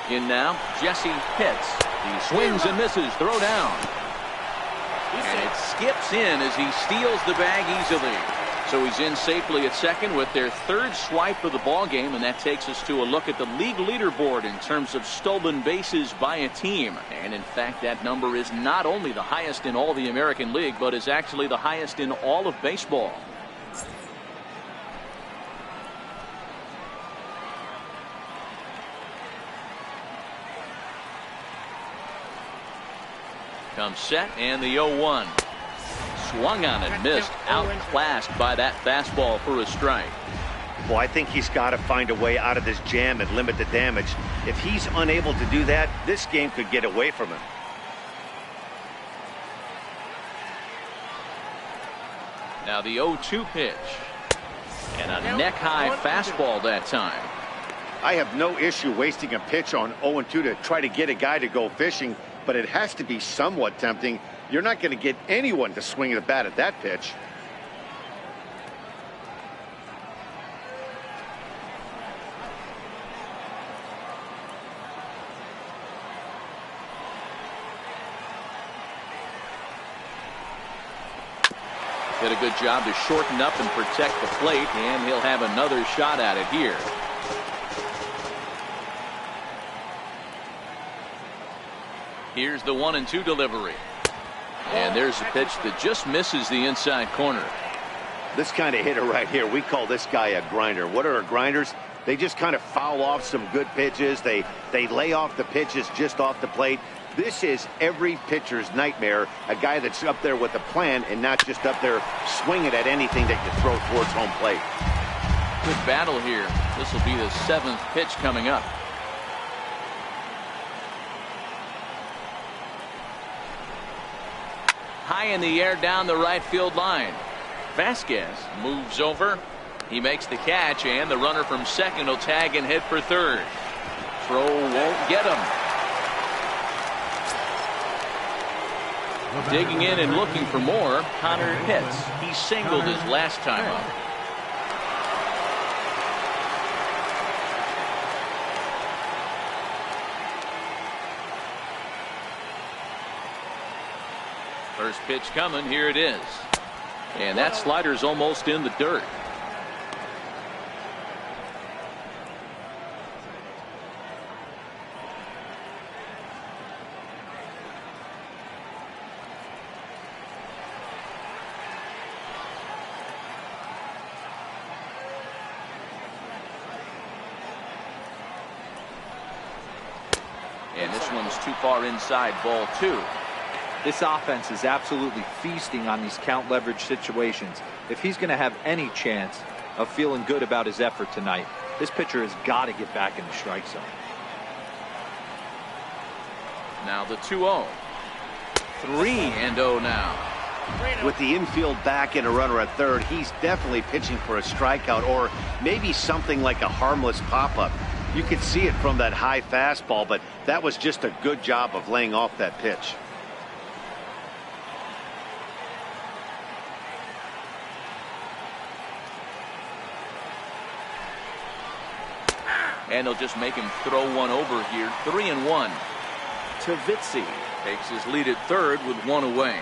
In now, Jesse Pitts. He swings and misses. Throw down. And it skips in as he steals the bag easily. So he's in safely at second with their third swipe of the ball game, and that takes us to a look at the league leaderboard in terms of stolen bases by a team. And in fact, that number is not only the highest in all the American League, but is actually the highest in all of baseball. Comes set, and the 0-1. Swung on and missed. Outclassed by that fastball for a strike. Well, I think he's got to find a way out of this jam and limit the damage. If he's unable to do that, this game could get away from him. Now the 0-2 pitch. And a neck-high fastball that time. I have no issue wasting a pitch on 0-2 to try to get a guy to go fishing, but it has to be somewhat tempting. You're not going to get anyone to swing the bat at that pitch. Did a good job to shorten up and protect the plate, and he'll have another shot at it here. Here's the 1-2 delivery. And there's a pitch that just misses the inside corner. This kind of hitter right here, we call this guy a grinder. What are grinders? They just kind of foul off some good pitches. They lay off the pitches just off the plate. This is every pitcher's nightmare, a guy that's up there with a plan and not just up there swinging at anything that you throw towards home plate. Good battle here. This will be the 7th pitch coming up. High in the air down the right field line. Vasquez moves over. He makes the catch, and the runner from second will tag and head for third. Throw won't get him. Digging in and looking for more, Connor Pitts. He singled his last time up. First pitch coming. Here it is. And that slider's almost in the dirt. And this one's too far inside, ball 2. This offense is absolutely feasting on these count leverage situations. If he's going to have any chance of feeling good about his effort tonight, this pitcher has got to get back in the strike zone. Now the 2-0. 3-0 now. With the infield back and a runner at third, he's definitely pitching for a strikeout or maybe something like a harmless pop-up. You could see it from that high fastball, but that was just a good job of laying off that pitch. And they'll just make him throw one over here. 3-1. Tavitzi takes his lead at third with one away.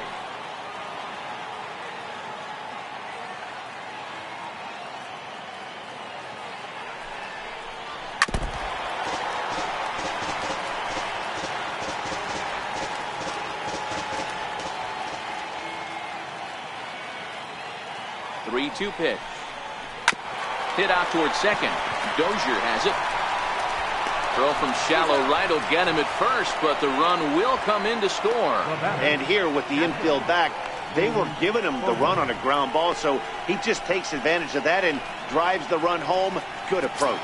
The 3-2 pitch. Hit out towards second. Dozier has it. Throw from shallow right will get him at first, but the run will come in to score. And here with the infield back, they were giving him the run on a ground ball, so he just takes advantage of that and drives the run home. Good approach.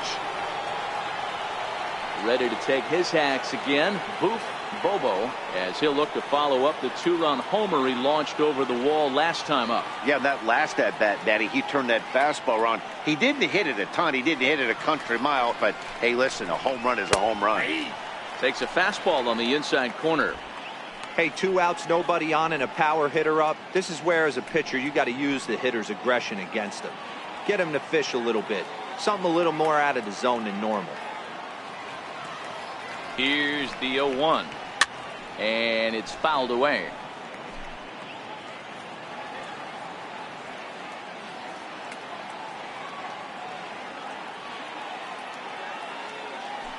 Ready to take his hacks again. Boof Bobo, as he'll look to follow up the 2-run homer he launched over the wall last time up. Yeah, that last at bat, Daddy, he turned that fastball around. He didn't hit it a ton. He didn't hit it a country mile, but hey, listen, a home run is a home run. Takes a fastball on the inside corner. Hey, 2 outs, nobody on, and a power hitter up. This is where, as a pitcher, you got to use the hitter's aggression against him. Get him to fish a little bit. Something a little more out of the zone than normal. Here's the 0-1. And it's fouled away.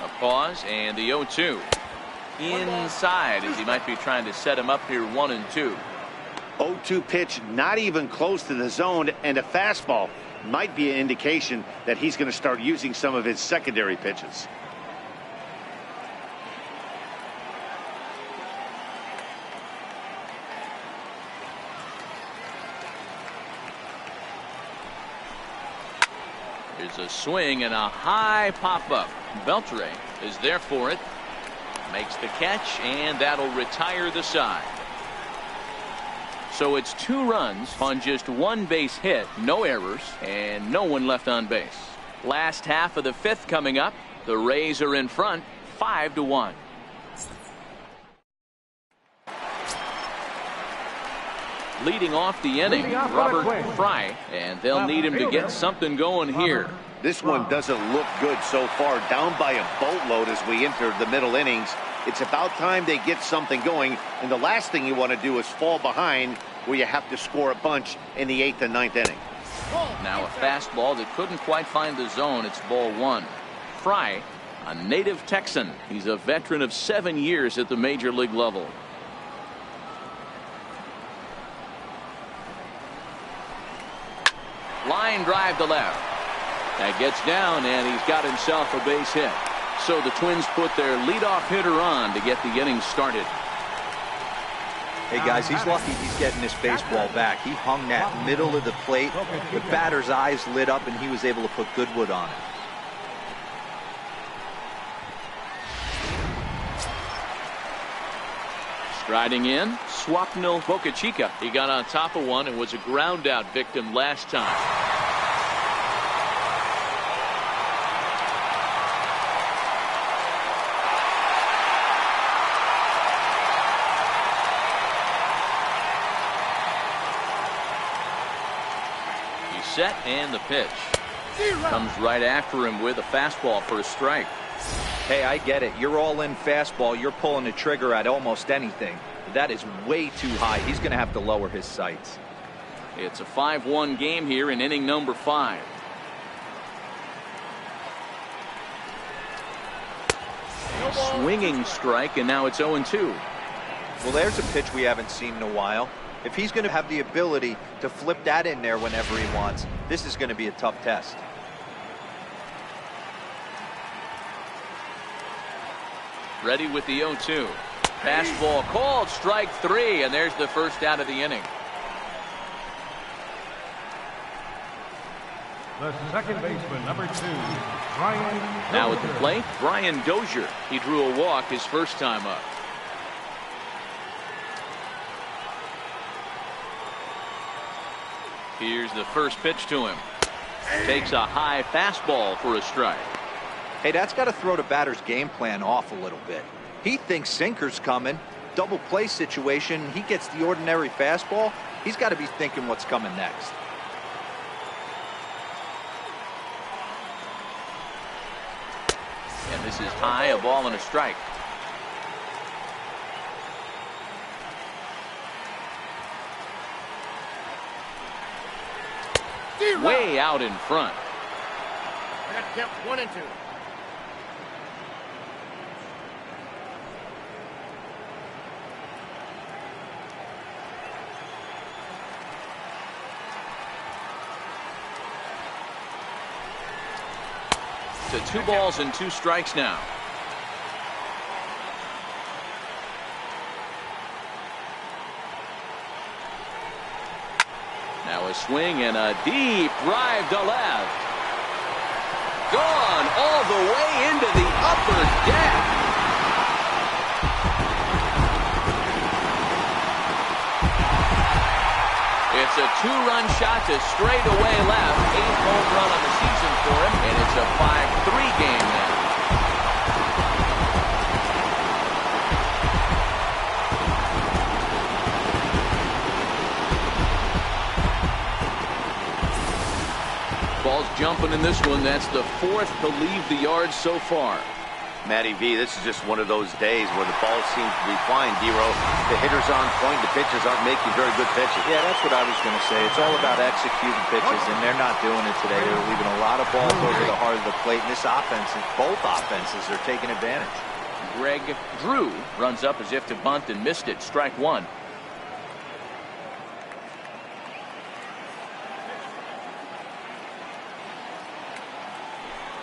A pause and the 0-2. Inside, as he might be trying to set him up here 1-2. 0-2 pitch, not even close to the zone, and a fastball might be an indication that he's going to start using some of his secondary pitches. There's a swing and a high pop-up. Beltre is there for it. Makes the catch, and that'll retire the side. So it's 2 runs on just 1 base hit, no errors, and no one left on base. Last half of the 5th coming up. The Rays are in front, 5-1. Leading off the inning, Robert Fry, and they'll need him to get something going here. This one doesn't look good so far. Down by a boatload as we enter the middle innings. It's about time they get something going, and the last thing you want to do is fall behind where you have to score a bunch in the 8th and 9th inning. Now a fastball that couldn't quite find the zone. It's ball 1. Fry A native Texan. He's a veteran of 7 years at the major league level. Line drive to left. That gets down, and he's got himself a base hit. So the Twins put their leadoff hitter on to get the inning started. Hey guys, he's lucky he's getting this baseball back. He hung that middle of the plate. The batter's eyes lit up, and he was able to put Goodwood on it. Striding in, Swapnil Bocachica. He got on top of one and was a ground out victim last time. He's set, and the pitch comes right after him with a fastball for a strike. Hey, I get it. You're all in fastball. You're pulling the trigger at almost anything. That is way too high. He's going to have to lower his sights. It's a 5-1 game here in inning number 5. Swinging strike, and now it's 0-2. Well, there's a pitch we haven't seen in a while. If he's going to have the ability to flip that in there whenever he wants, this is going to be a tough test. Ready with the 0-2. Fastball called, strike 3, and there's the first out of the inning. The second baseman, number 2, Brian Dozier. Now at the plate, Brian Dozier. He drew a walk his first time up. Here's the first pitch to him. Takes a high fastball for a strike. Hey, that's got to throw the batter's game plan off a little bit. He thinks sinker's coming. Double play situation. He gets the ordinary fastball. He's got to be thinking what's coming next. And this is high, a ball and a strike. Way out in front. I got to count 1 and 2. To 2 balls and 2 strikes now. Now a swing and a deep drive to left. Gone all the way into the upper deck. It's a 2-run shot to straightaway left. 8th home run on the season for him, and it's a 5-3 game now. Ball's jumping in this one. That's the 4th to leave the yard so far. Matty V, this is just one of those days where the ball seems to be flying, D-Row. The hitter's on point, the pitchers aren't making very good pitches. Yeah, that's what I was going to say. It's all about executing pitches, and they're not doing it today. They're leaving a lot of balls over the heart of the plate, and this offense, both offenses are taking advantage. Greg Drew runs up as if to bunt and missed it. Strike 1.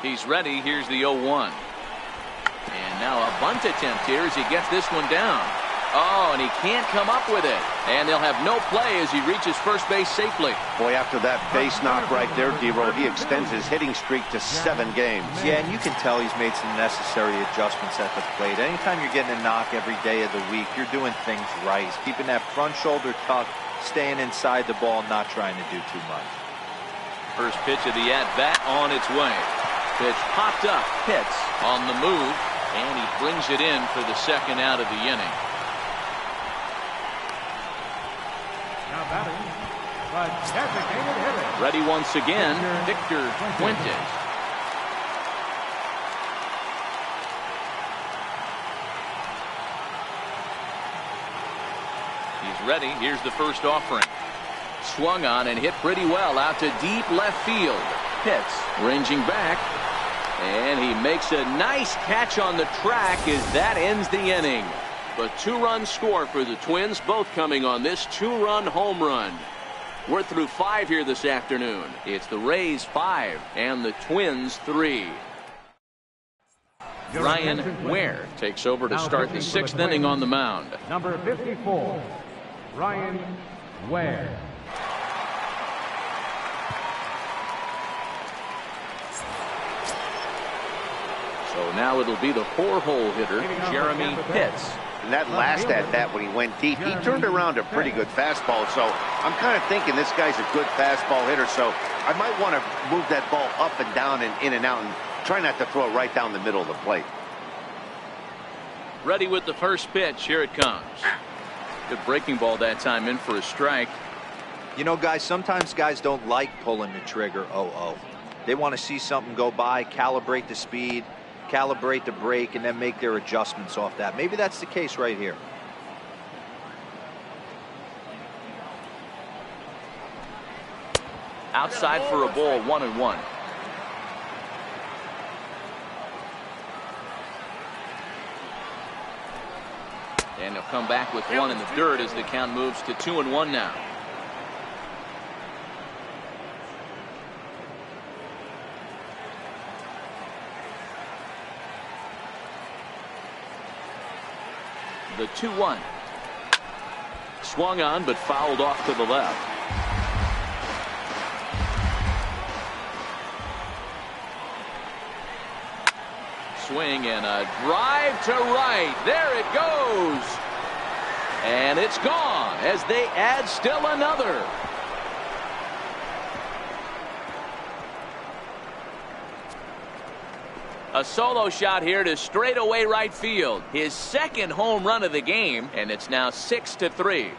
He's ready. Here's the 0-1. And now a bunt attempt here as he gets this one down. Oh, and he can't come up with it. And they'll have no play as he reaches first base safely. Boy, after that base knock right there, D-Row, he extends his hitting streak to 7 games. Yeah, and you can tell he's made some necessary adjustments at the plate. Anytime you're getting a knock every day of the week, you're doing things right. He's keeping that front shoulder tucked, staying inside the ball, not trying to do too much. First pitch of the at-bat on its way. Pitch popped up, hits on the move, and he brings it in for the second out of the inning. Now batting, the designated hitter. Ready once again, Victor Fuentes. He's ready. Here's the first offering. Swung on and hit pretty well out to deep left field. Hits, ranging back, And he makes a nice catch on the track as that ends the inning. A 2-run score for the Twins, both coming on this 2-run home run. We're through 5 here this afternoon. It's the Rays 5 and the Twins 3. Ryan Ware takes over to start the 6th inning on the mound. Number 54, Ryan Ware. So now it'll be the 4-hole hitter, Jeremy Pitts. And that last at-bat when he went deep, he turned around a pretty good fastball. So I'm kind of thinking this guy's a good fastball hitter. So I might want to move that ball up and down and in and out and try not to throw it right down the middle of the plate. Ready with the first pitch. Here it comes. Good breaking ball that time, in for a strike. You know, guys, sometimes guys don't like pulling the trigger 0-0. They want to see something go by, calibrate the speed, calibrate the brake, and then make their adjustments off that. Maybe that's the case right here. Outside for a ball, 1-1. And he'll come back with one in the dirt as the count moves to 2-1 now. The 2-1. Swung on but fouled off to the left. Swing and a drive to right. There it goes. And it's gone as they add still another. A solo shot here to straightaway right field. His second home run of the game, and it's now 6-3.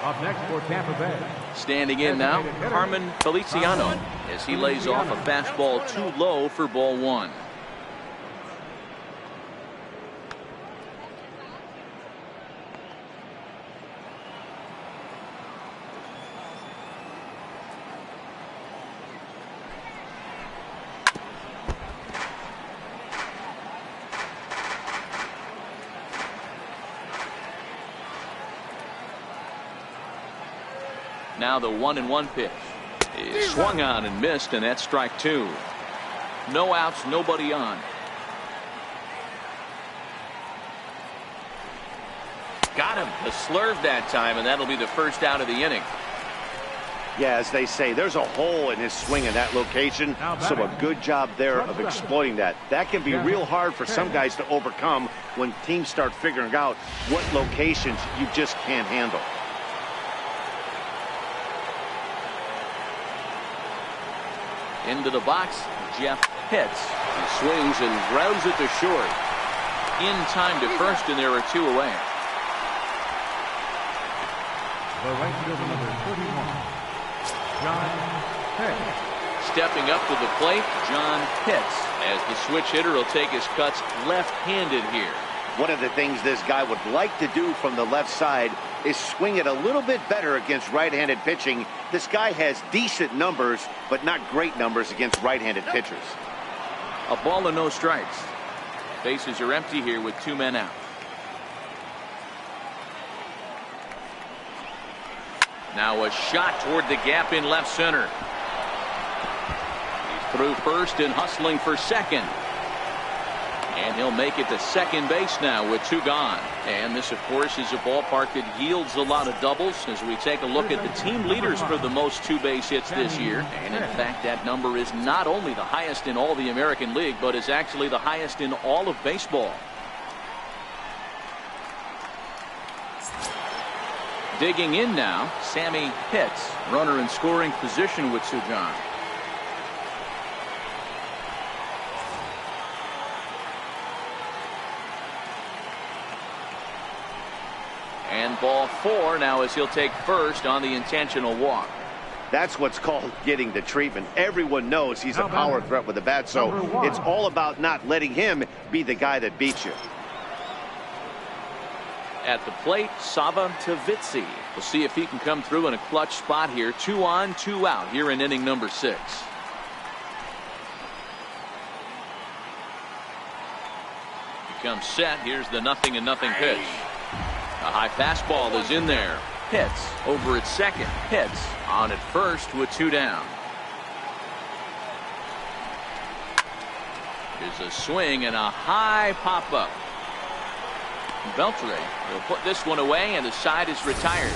Up next for Tampa Bay. Standing in now, Carmen Feliciano, as he lays off a fastball too low for ball 1. Now the 1-1 pitch is swung on and missed, and that's strike 2. No outs, nobody on. Got him. A slurve that time, and that'll be the first out of the inning. Yeah, as they say, there's a hole in his swing in that location, so a good job there of exploiting that. That can be real hard for some guys to overcome when teams start figuring out what locations you just can't handle. Into the box, Jeff Pitts. He swings and grounds it to short. In time to first, and there are 2 away. The right fielder, number 31, John Pitts. Stepping up to the plate, John Pitts, as the switch hitter will take his cuts left-handed here. One of the things this guy would like to do from the left side is swing it a little bit better against right-handed pitching. This guy has decent numbers, but not great numbers against right-handed pitchers. A ball and no strikes. Bases are empty here with 2 men out. Now a shot toward the gap in left center. He's through first and hustling for second. And he'll make it to second base now with 2 gone. And this, of course, is a ballpark that yields a lot of doubles as we take a look at the team leaders for the most 2-base hits this year. And, in fact, that number is not only the highest in all the American League, but is actually the highest in all of baseball. Digging in now, Sammy Pitts, runner in scoring position with 2 gone. And ball 4 now as he'll take first on the intentional walk. That's what's called getting the treatment. Everyone knows he's a power threat with the bat, so it's all about not letting him be the guy that beats you. At the plate, Sava Tavitsi. We'll see if he can come through in a clutch spot here. 2 on, 2 out here in inning number 6. He comes set. Here's the 0-0 pitch. A high fastball is in there. Hits over at second. Hits on at first with 2 down. Here's a swing and a high pop up. Beltre will put this one away, and the side is retired.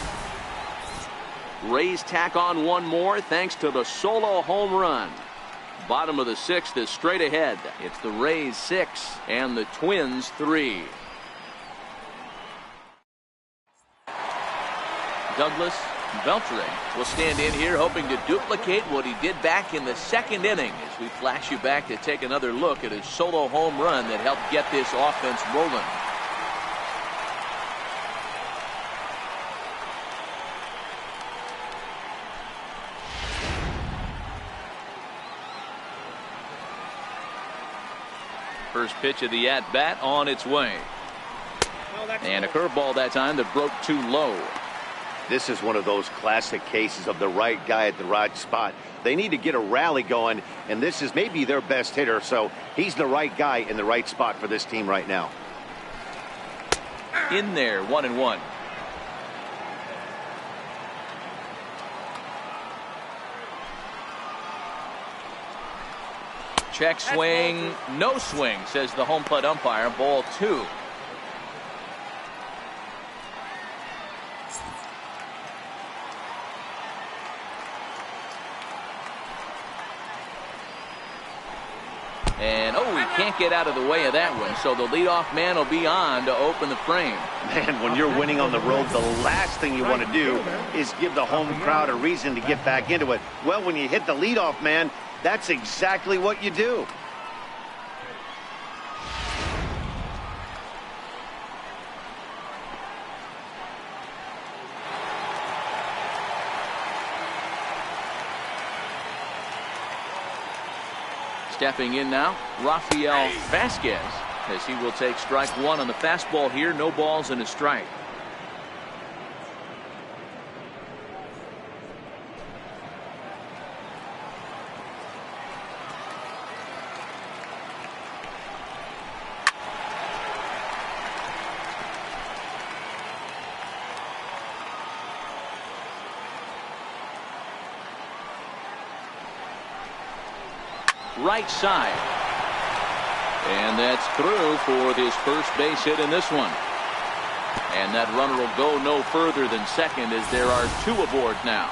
Rays tack on one more thanks to the solo home run. Bottom of the 6th is straight ahead. It's the Rays 6 and the Twins 3. Douglas Beltre will stand in here hoping to duplicate what he did back in the 2nd inning as we flash you back to take another look at his solo home run that helped get this offense rolling. First pitch of the at-bat on its way. And a curveball that time that broke too low. This is one of those classic cases of the right guy at the right spot. They need to get a rally going, and this is maybe their best hitter, so he's the right guy in the right spot for this team right now. In there, 1-1. Check swing, no swing, says the home plate umpire. Ball 2. And he can't get out of the way of that one, so the leadoff man will be on to open the frame. Man, when you're winning on the road, the last thing you want to do is give the home crowd a reason to get back into it. Well, when you hit the leadoff man, that's exactly what you do. Stepping in now, Rafael Vasquez, as he will take strike 1 on the fastball here. No balls and a strike. Right side. And that's through for his first base hit in this one. And that runner will go no further than second as there are 2 aboard now.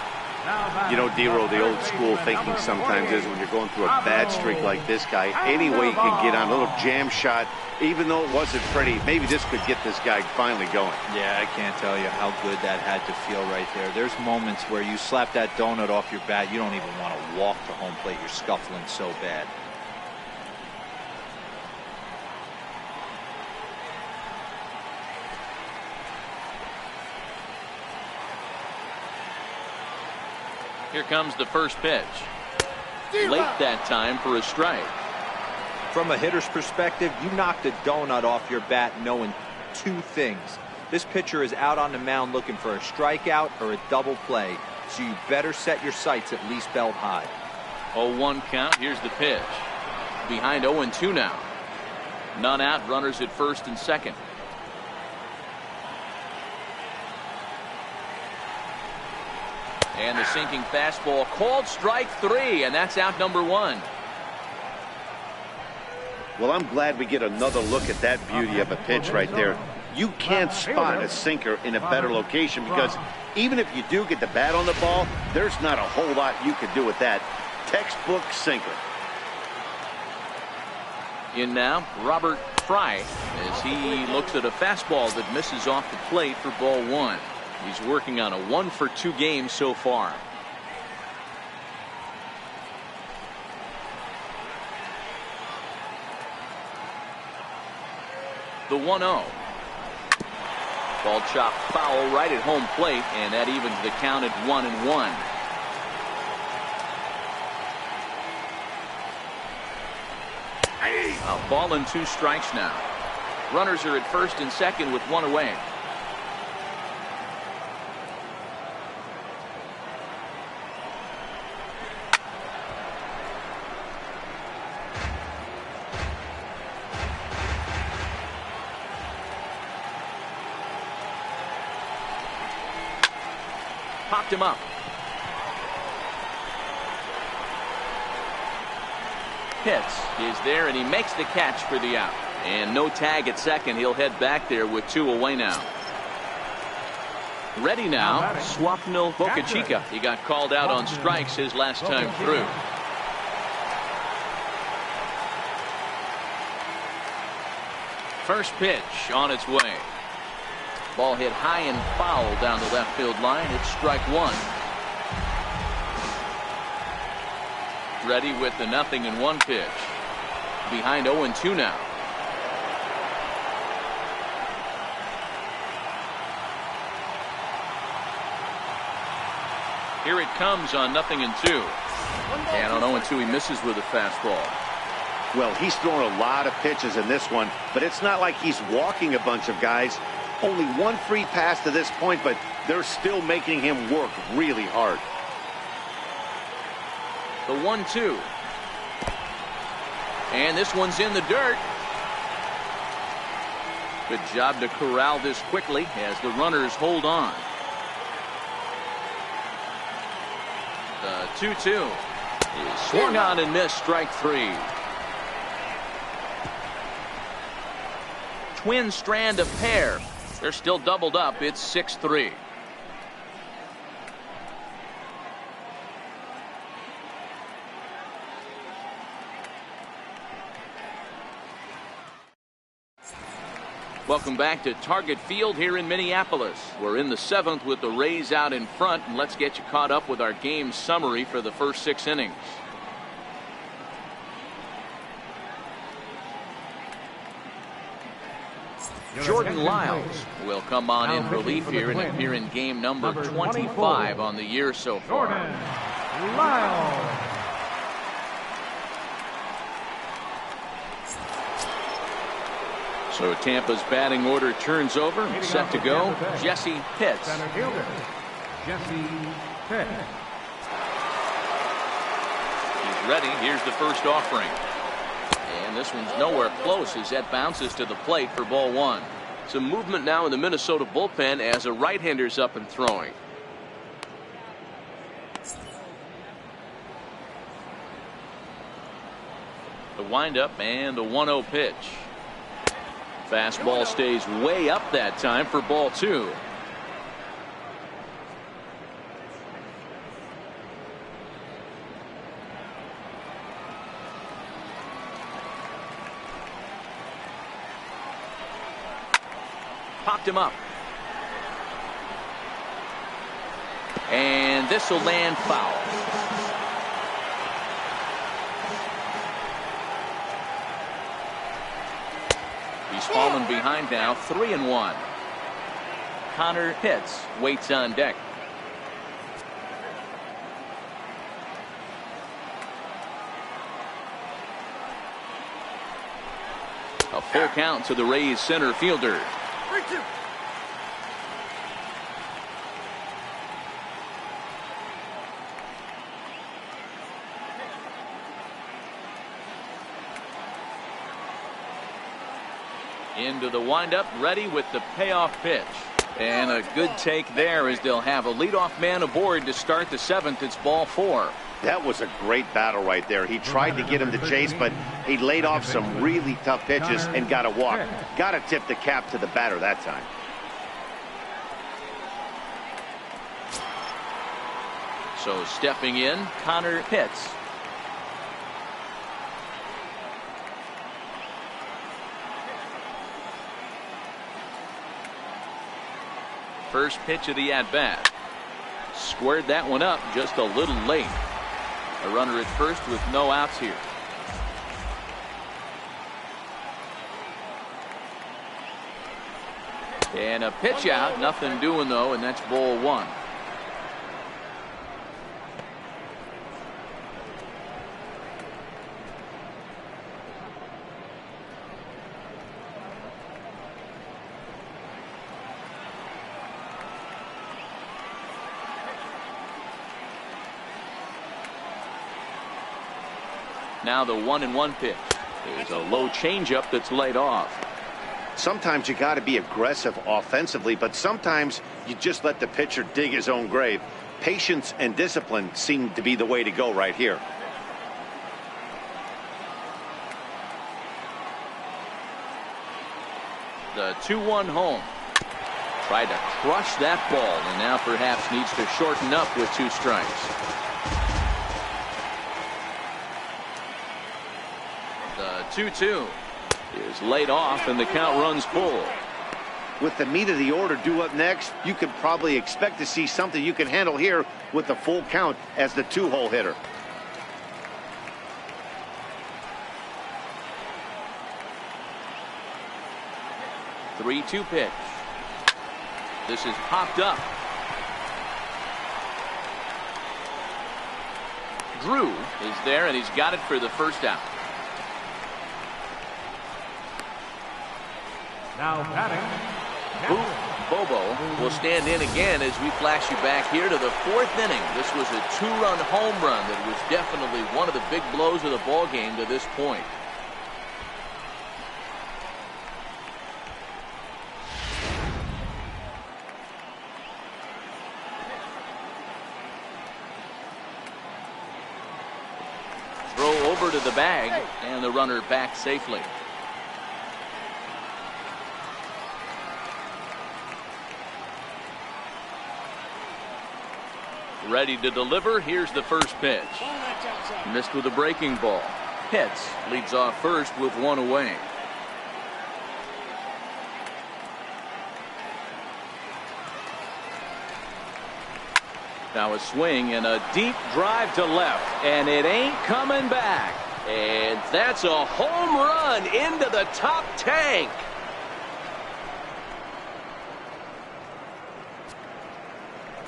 You know, D-Row, the old school thinking sometimes is when you're going through a bad streak like this guy, any way you can get on a little jam shot, even though it wasn't pretty, maybe this could get this guy finally going. Yeah, I can't tell you how good that had to feel right there. There's moments where you slap that donut off your bat, you don't even want to walk to home plate. You're scuffling so bad. Here comes the first pitch. Late that time for a strike. From a hitter's perspective, you knocked a donut off your bat knowing 2 things. This pitcher is out on the mound looking for a strikeout or a double play, so you better set your sights at least belt high. 0-1 count. Here's the pitch. Behind 0-2 now. None out. Runners at first and second. And the sinking fastball called strike 3, and that's out number 1. Well, I'm glad we get another look at that beauty of a pitch right there. You can't spot a sinker in a better location because even if you do get the bat on the ball, there's not a whole lot you could do with that. Textbook sinker. In now, Robert Fry, as he looks at a fastball that misses off the plate for ball 1. He's working on a 1-for-2 game so far. The 1-0. Ball chopped foul right at home plate, and that evens the count at 1-1. A ball and 2 strikes now. Runners are at first and second with 1 away. Popped him up. Pitts is there, and he makes the catch for the out. And no tag at second. He'll head back there with 2 away now. Ready now, Swapnil Bocachica. He got called out on strikes his last time through. First pitch on its way. Ball hit high and foul down the left field line. It's strike 1. Ready with the 0-1 pitch. Behind 0-2 now. Here it comes on 0-2. And on 0-2 he misses with a fastball. Well, he's thrown a lot of pitches in this one, but it's not like he's walking a bunch of guys. Only 1 free pass to this point, but they're still making him work really hard. The 1-2. And this one's in the dirt. Good job to corral this quickly as the runners hold on. The 2-2 is swung on and missed, strike 3. Twin strand a pair. They're still doubled up. It's 6-3. Welcome back to Target Field here in Minneapolis. We're in the 7th with the Rays out in front, and let's get you caught up with our game summary for the first 6 innings. Jordan Lyles will come on in relief here and appear in game number 25 on the year so far. Jordan Lyles. So Tampa's batting order turns over. Set to go, Jesse Pitts. Center fielder, Jesse Pitts. He's ready. Here's the first offering. And this one's nowhere close as that bounces to the plate for ball 1. Some movement now in the Minnesota bullpen as a right-hander's up and throwing. The windup and the 1-0 pitch. Fastball stays way up that time for ball 2. Popped him up. And this will land foul. He's fallen behind now, 3-1. Connor Pitts waits on deck. A full count to the Rays center fielder. 3-2. Into the windup, ready with the payoff pitch. And a good take there as they'll have a leadoff man aboard to start the 7th. It's ball 4. That was a great battle right there. He tried to get him to chase, but he laid off some really tough pitches and got a walk. Got to tip the cap to the batter that time. So stepping in, Connor Pitts. First pitch of the at-bat. Squared that one up just a little late. A runner at first with no outs here. And a pitch out, nothing doing though, and that's ball one. Now the 1-1 pitch. There's a low changeup that's laid off. Sometimes you got to be aggressive offensively, but sometimes you just let the pitcher dig his own grave. Patience and discipline seem to be the way to go right here. The 2-1 home. Tried to crush that ball, and now perhaps needs to shorten up with 2 strikes. The 2-2 is laid off, and the count runs full. With the meat of the order due up next, you could probably expect to see something you can handle here with the full count as the 2-hole hitter. The 3-2 pitch. This is popped up. Drew is there, and he's got it for the first out. Now batting, Bobo will stand in again as we flash you back here to the 4th inning. This was a 2-run home run that was definitely one of the big blows of the ball game to this point. Throw over to the bag, and the runner back safely. Ready to deliver. Here's the first pitch. Missed with a breaking ball. Pitts leads off first with 1 away. Now a swing and a deep drive to left, and it ain't coming back. And that's a home run into the top tank.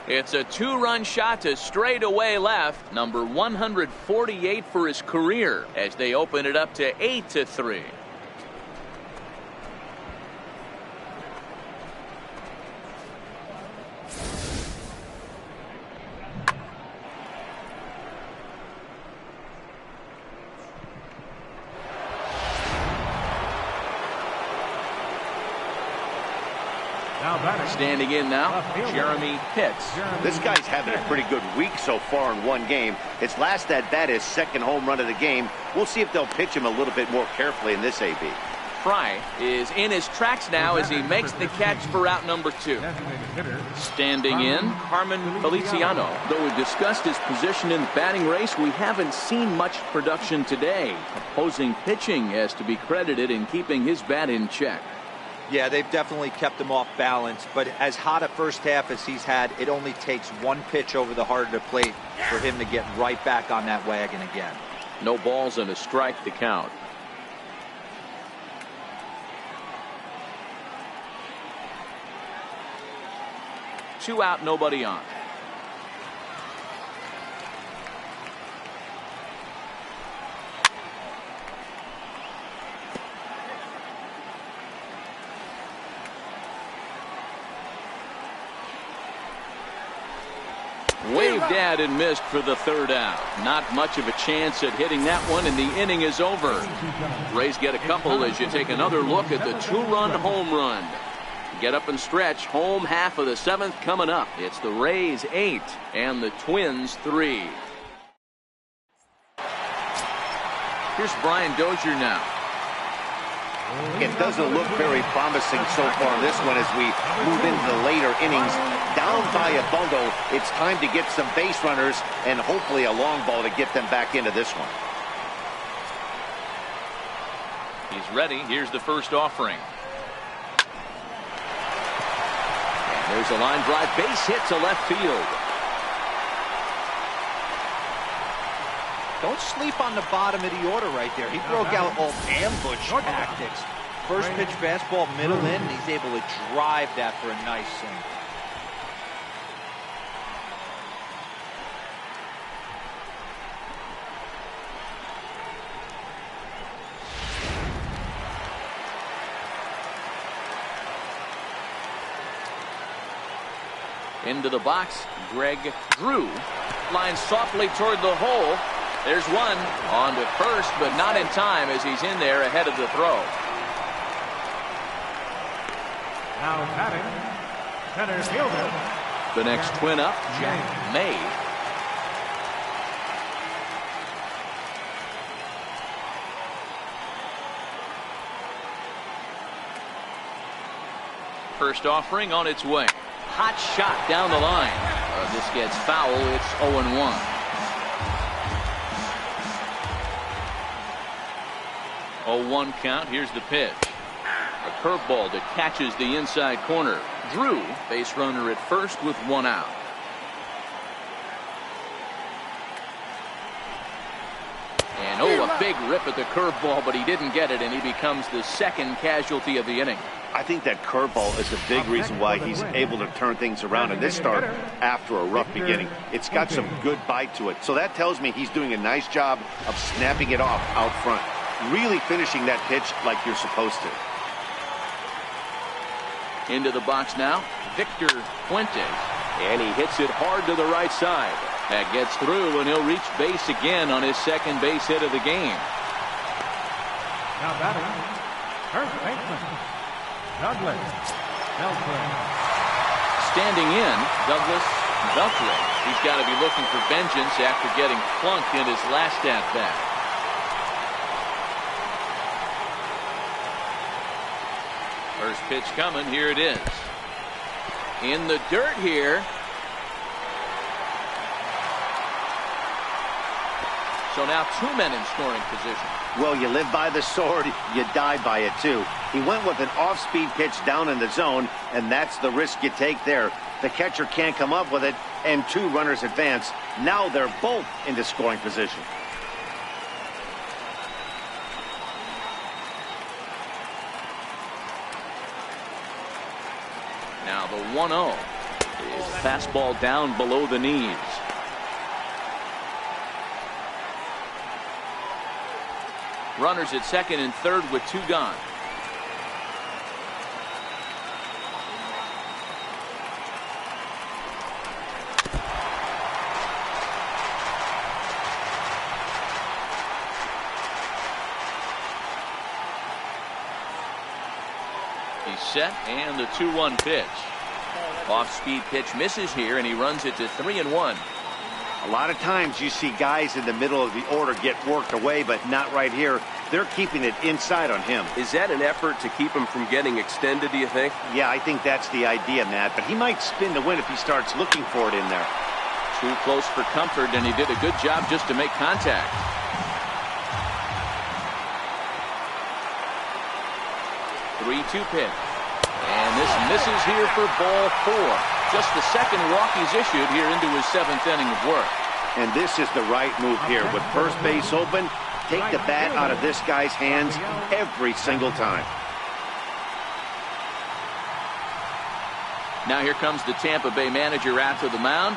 It's a 2-run shot to straightaway left, number 148 for his career, as they open it up to 8-3. Standing in now, Jeremy Pitts. This guy's having a pretty good week so far in one game. His last at-bat is 2nd home run of the game. We'll see if they'll pitch him a little bit more carefully in this AB. Fry is in his tracks now as he makes the catch for out number 2. Standing in, Carmen Feliciano. Though we've discussed his position in the batting race, we haven't seen much production today. Opposing pitching has to be credited in keeping his bat in check. Yeah, they've definitely kept him off balance, but as hot a first half as he's had, it only takes 1 pitch over the heart of the plate for him to get right back on that wagon again. No balls and a strike to count. Two out, nobody on. Waved at and missed for the 3rd out. Not much of a chance at hitting that one, and the inning is over. Rays get a couple as you take another look at the 2-run home run. Get up and stretch. Home half of the 7th coming up. It's the Rays 8 and the Twins 3. Here's Brian Dozier now. It doesn't look very promising so far in this one as we move into the later innings. Down by a bundle, it's time to get some base runners and hopefully a long ball to get them back into this one. He's ready. Here's the first offering. And there's a line drive base hit to left field. Don't sleep on the bottom of the order right there. He broke out all ambush tactics. First pitch fastball, middle in, and he's able to drive that for a nice swing. Into the box, Greg Drew lines softly toward the hole. There's one on to first, but not in time as he's in there ahead of the throw. Now batting, center fielder. The next twin up, Jack May. First offering on its way. Hot shot down the line. This gets foul. It's 0-1. Oh, 1 count. Here's the pitch. A curveball that catches the inside corner. Drew, base runner at first with 1 out. And a big rip at the curveball, but he didn't get it, and he becomes the second casualty of the inning. I think that curveball is a big reason why he's able to turn things around in this start after a rough beginning. It's got some good bite to it. So that tells me he's doing a nice job of snapping it off out front. Really finishing that pitch like you're supposed to. Into the box now, Victor Fuentes. And he hits it hard to the right side. That gets through, and he'll reach base again on his second base hit of the game. Now batting, first baseman, Douglas Beltran. Standing in, Douglas Beltran. He's got to be looking for vengeance after getting flunked in his last at-bat. First pitch coming. Here it is. In the dirt here. So now 2 men in scoring position. Well, you live by the sword, you die by it too. He went with an off-speed pitch down in the zone, and that's the risk you take there. The catcher can't come up with it, and 2 runners advance. Now they're both into scoring position. Now the 1-0 is a fastball down below the knees. Runners at second and third with 2 gone. He's set, and the 2-1 pitch. Off-speed pitch misses here, and he runs it to 3-1. A lot of times you see guys in the middle of the order get worked away, but not right here. They're keeping it inside on him. Is that an effort to keep him from getting extended, do you think? Yeah, I think that's the idea, Matt. But he might spin the win if he starts looking for it in there. Too close for comfort, and he did a good job just to make contact. Three-two pitch. And this misses here for ball 4. Just the second walk he's issued here into his 7th inning of work. And this is the right move here. With first base open, take the bat out of this guy's hands every single time. Now here comes the Tampa Bay manager after the mound.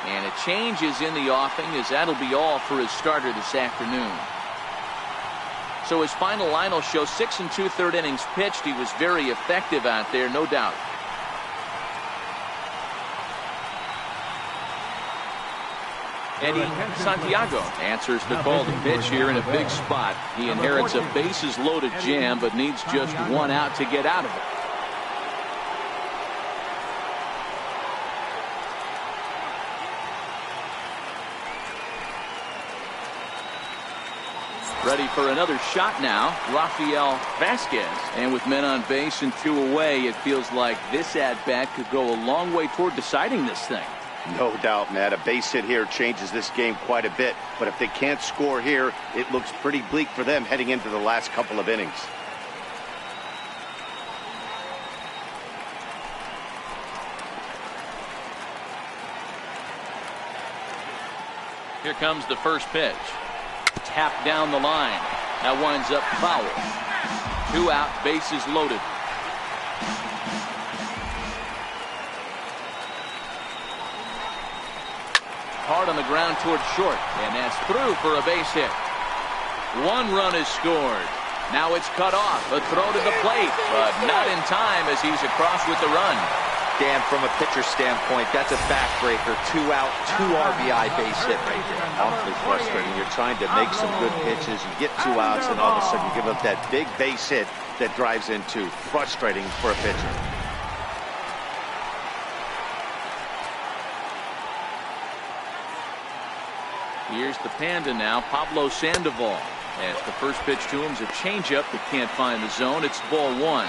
And a change is in the offing, as that'll be all for his starter this afternoon. So his final line will show 6 2/3 innings pitched. He was very effective out there, no doubt. Eddie Santiago answers the call to pitch here in a big spot. He inherits a bases-loaded jam, but needs just 1 out to get out of it. Ready for another shot now, Rafael Vasquez. And with men on base and 2 away, it feels like this at-bat could go a long way toward deciding this thing. No doubt, Matt. A base hit here changes this game quite a bit. But if they can't score here, it looks pretty bleak for them heading into the last couple of innings. Here comes the first pitch. Tap down the line. That winds up foul. 2 out, bases loaded. Hard on the ground towards short, and that's through for a base hit. 1 run is scored. Now it's cut off. A throw to the plate, but not in time as he's across with the run. Dan, from a pitcher standpoint, that's a backbreaker. 2 out, 2 RBI base hit right there. Awfully frustrating. You're trying to make some good pitches. You get 2 outs, and all of a sudden you give up that big base hit that drives in 2. Frustrating for a pitcher. Here's the Panda now, Pablo Sandoval. As the first pitch to him is a changeup that can't find the zone. It's ball 1.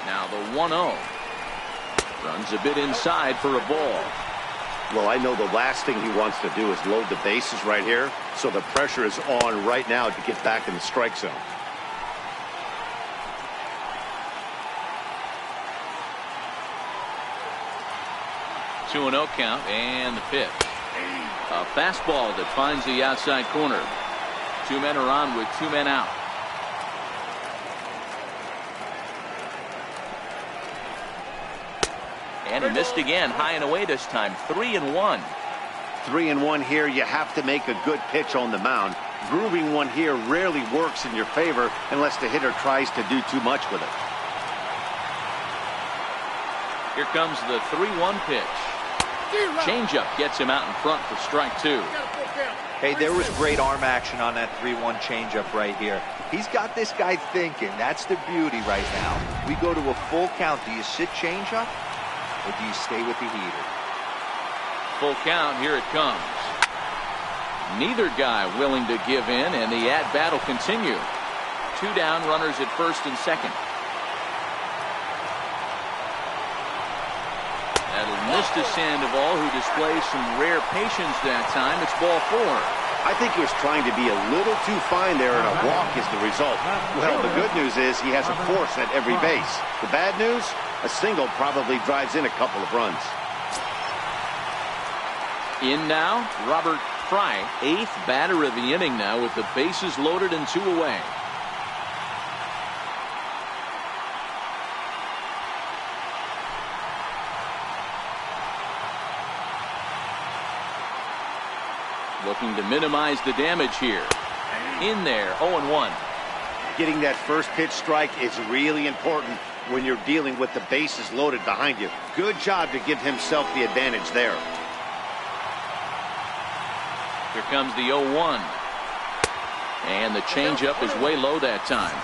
Now the 1-0. Runs a bit inside for a ball. Well, I know the last thing he wants to do is load the bases right here, so the pressure is on right now to get back in the strike zone. Two 2-0 count, and the pitch. A fastball that finds the outside corner. 2 men are on with 2 men out. And he missed again, high and away this time. 3-1. 3-1 here. You have to make a good pitch on the mound. Grooving one here rarely works in your favor unless the hitter tries to do too much with it. Here comes the 3-1 pitch. Changeup gets him out in front for strike 2. Hey, there was great arm action on that 3-1 changeup right here. He's got this guy thinking. That's the beauty right now. We go to a full count. Do you sit changeup, or do you stay with the heater? Full count, here it comes. Neither guy willing to give in, and the at-bat will continue. 2 down, runners at first and second. That'll miss to Sandoval, who displays some rare patience that time. It's ball 4. I think he was trying to be a little too fine there, and a walk is the result. Well, the good news is he has a force at every base. The bad news? A single probably drives in a couple of runs. In now, Robert Fry, 8th batter of the inning now with the bases loaded and 2 away. Looking to minimize the damage here. In there, 0-1. Getting that first pitch strike is really important when you're dealing with the bases loaded behind you. Good job to give himself the advantage there. Here comes the 0-1. And the changeup is way low that time.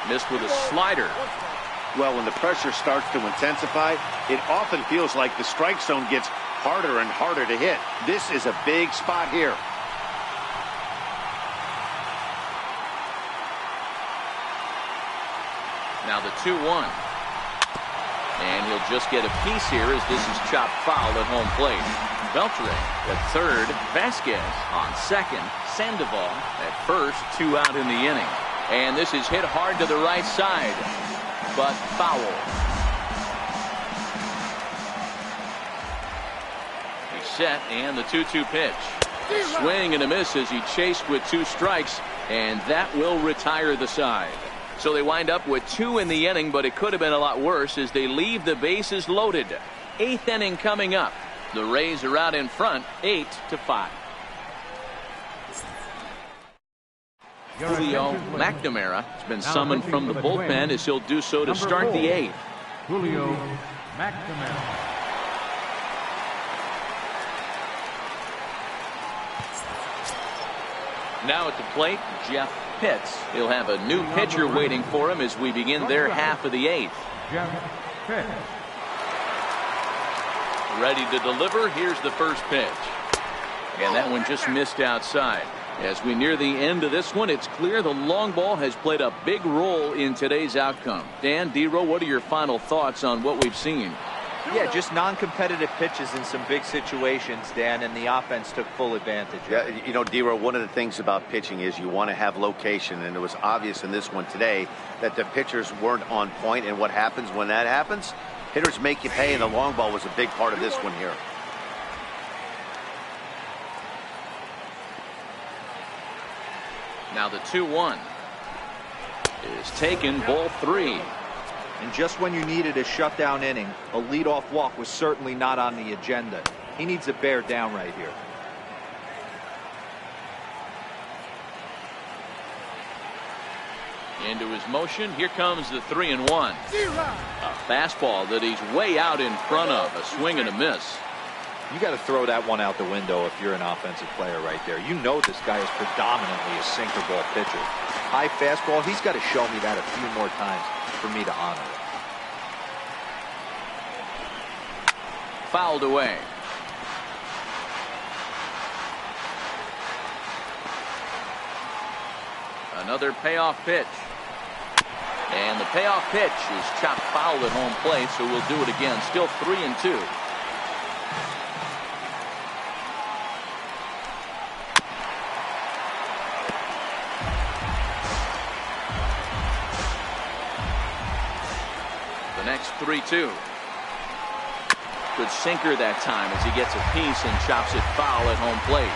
Missed with a slider. Well, when the pressure starts to intensify, it often feels like the strike zone gets harder and harder to hit. This is a big spot here. Now the 2-1. And he'll just get a piece here as this is chopped foul at home plate. Beltre at third. Vasquez on second. Sandoval at first. 2 out in the inning. And this is hit hard to the right side, but foul. He's set, and the 2-2 pitch. A swing and a miss as he chased with 2 strikes, and that will retire the side. So they wind up with 2 in the inning, but it could have been a lot worse as they leave the bases loaded. 8th inning coming up. The Rays are out in front, 8-5. Julio McNamara has been summoned from the bullpen as he'll do so to start the 8th. Julio McNamara. Now at the plate, Jeff Pitts. He'll have a new pitcher waiting for him as we begin their half of the 8th. Jeff Pitts. Ready to deliver. Here's the first pitch. And that one just missed outside. As we near the end of this one, it's clear the long ball has played a big role in today's outcome. Dan, D-Row, what are your final thoughts on what we've seen? Yeah, just non-competitive pitches in some big situations, Dan, and the offense took full advantage. Yeah, you know, D-Row, one of the things about pitching is you want to have location, and it was obvious in this one today that the pitchers weren't on point, and what happens when that happens? Hitters make you pay, and the long ball was a big part of this one here. Now the 2-1 is taken, ball 3. And just when you needed a shutdown inning, a leadoff walk was certainly not on the agenda. He needs to bear down right here. Into his motion. Here comes the 3-1. A fastball that he's way out in front of. A swing and a miss. You got to throw that one out the window if you're an offensive player right there. You know this guy is predominantly a sinker ball pitcher. High fastball, he's got to show me that a few more times for me to honor it. Fouled away. Another payoff pitch. And the payoff pitch is chopped foul at home plate, so we'll do it again. Still 3-2. The next 3-2. Good sinker that time as he gets a piece and chops it foul at home plate.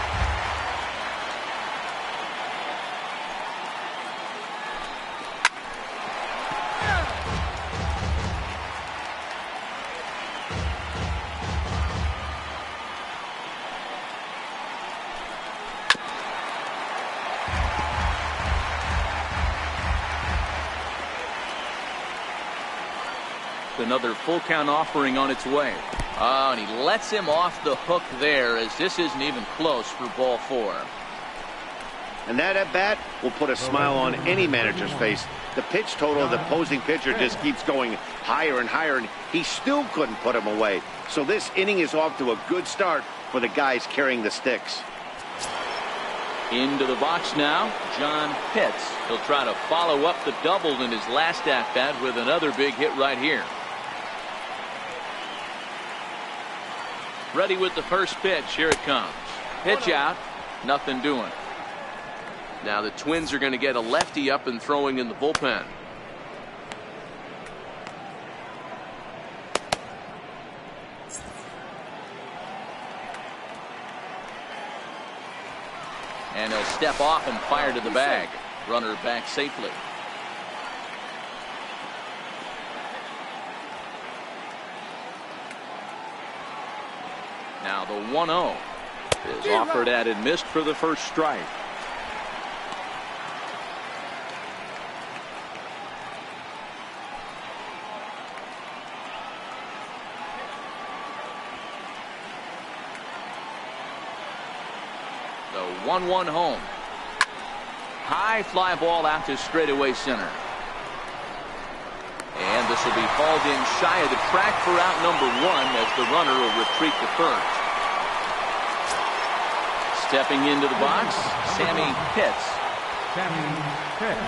Another full count offering on its way. Oh, and he lets him off the hook there as this isn't even close for ball 4. And that at bat will put a smile on any manager's face. The pitch total of the opposing pitcher just keeps going higher and higher, and he still couldn't put him away. So this inning is off to a good start for the guys carrying the sticks. Into the box now, John Pitts. He'll try to follow up the double in his last at bat with another big hit right here. Ready with the first pitch. Here it comes. Pitch out. Nothing doing. Now the Twins are going to get a lefty up and throwing in the bullpen. And he'll step off and fire to the bag. Runner back safely. Now the 1-0 is offered at and missed for the first strike. The 1-1 home. High fly ball out to straightaway center. And this will be hauled in shy of the track for out number 1 as the runner will retreat to first. Stepping into the box, Sammy Pitts. Sammy Pitts.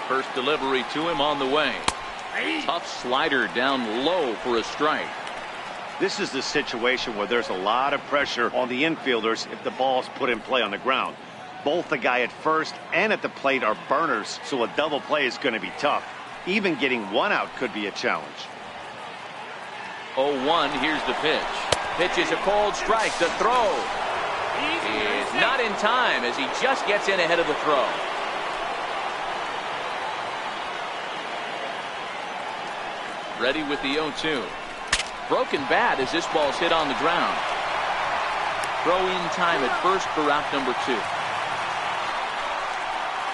First delivery to him on the way. Tough slider down low for a strike. This is the situation where there's a lot of pressure on the infielders if the ball's put in play on the ground. Both the guy at first and at the plate are burners, so a double play is going to be tough. Even getting one out could be a challenge. 0-1, here's the pitch. Pitch is a cold strike. The throw is not in time as he just gets in ahead of the throw. Ready with the 0-2. Broken bat as this ball's hit on the ground. Throw in time at first for out number 2.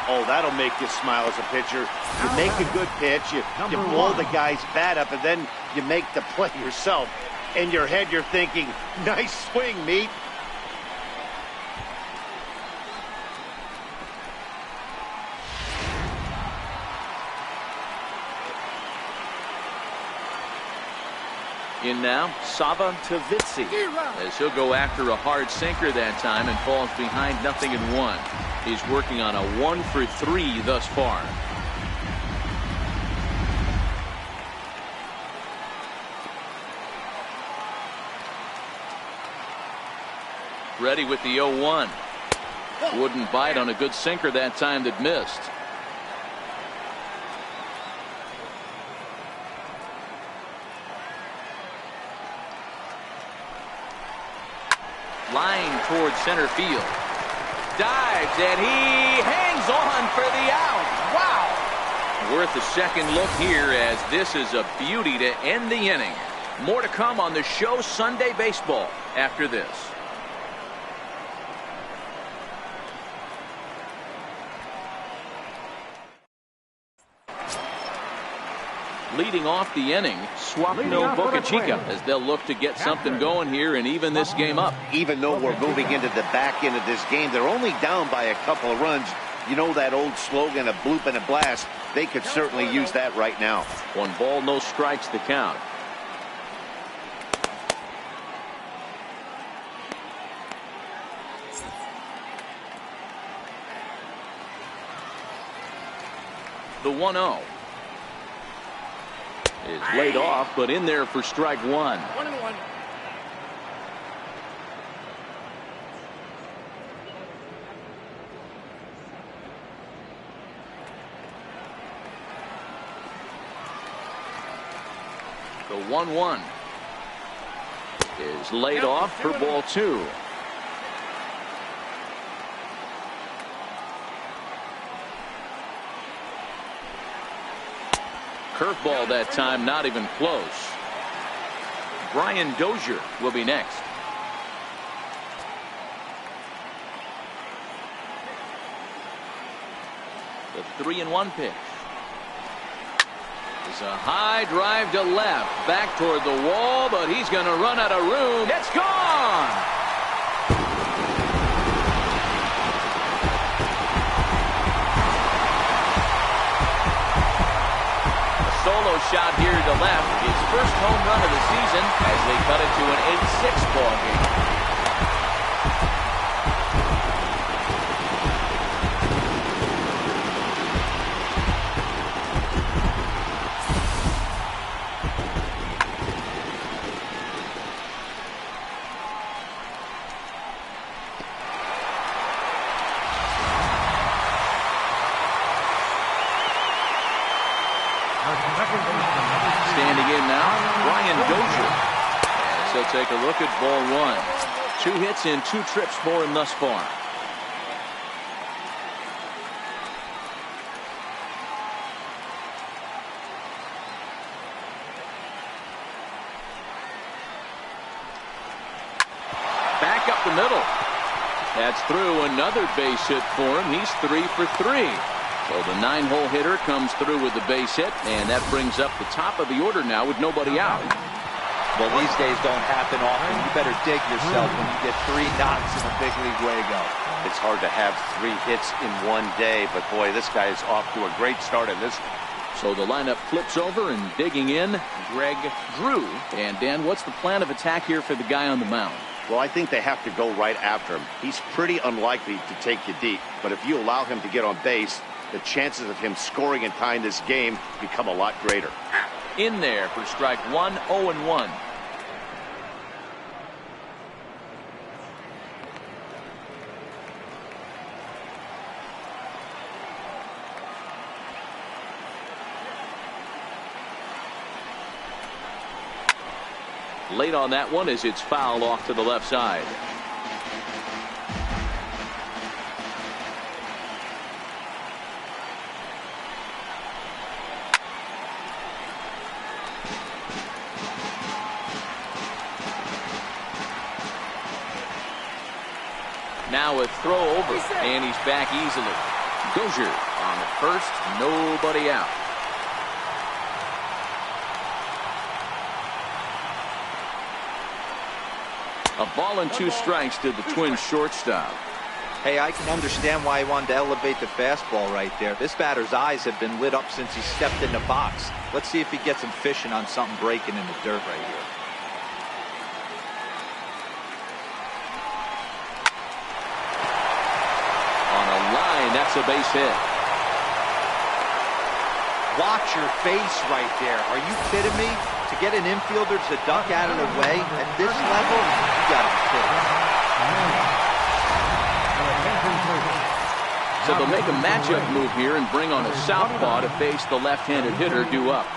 Oh, that'll make you smile as a pitcher. You make a good pitch, you blow the guy's bat up, and then you make the play yourself. In your head, you're thinking, nice swing, meat. In now, Sava Tavitsi, as he'll go after a hard sinker that time and falls behind 0-1. He's working on a 1-for-3 thus far. Ready with the 0-1. Wouldn't bite on a good sinker that time that missed. Line towards center field. Dives and he hangs on for the out. Wow. Worth a second look here, as this is a beauty to end the inning. More to come on the show Sunday Baseball after this. Leading off the inning, Swapnil Boca Chica, as they'll look to get something going here and even this game up. Even though we're moving into the back end of this game, they're only down by a couple of runs. You know that old slogan, a bloop and a blast. They could certainly use that right now. 1 ball, no strikes the count. The 1-0. Is laid off, but in there for strike 1. 1-1. The 1-1 is laid off for ball 2. Curveball that time, not even close. Brian Dozier will be next. The 3-1 pitch. It's a high drive to left, back toward the wall, but he's going to run out of room. It's gone. Solo shot here to left, his first home run of the season, as they cut it to an 8-6 ball game. Standing in now, Brian Dozier. As he'll take a look at ball 1. 2 hits in 2 trips for him thus far. Back up the middle. That's through. Another base hit for him. He's 3 for 3. So the 9-hole hitter comes through with the base hit, and that brings up the top of the order now with nobody out. Well, these days don't happen often. You better dig yourself when you get 3 knocks in a big league way to go. It's hard to have 3 hits in one day, but boy, this guy is off to a great start in this. So the lineup flips over, and digging in, Greg Drew. And Dan, what's the plan of attack here for the guy on the mound? Well, I think they have to go right after him. He's pretty unlikely to take you deep, but if you allow him to get on base, the chances of him scoring and tying this game become a lot greater. In there for strike 1, 0-1. Late on that one as it's fouled off to the left side. Now a throw over, and he's back easily. Dozier on the first, nobody out. A ball and 2 strikes to the Twins shortstop. Hey, I can understand why he wanted to elevate the fastball right there. This batter's eyes have been lit up since he stepped in the box. Let's see if he gets him fishing on something breaking in the dirt right here. That's a base hit. Watch your face right there. Are you kidding me? To get an infielder to duck out of the way at this level, you got to be kidding. So they'll make a matchup move here and bring on a southpaw to face the left-handed hitter due up.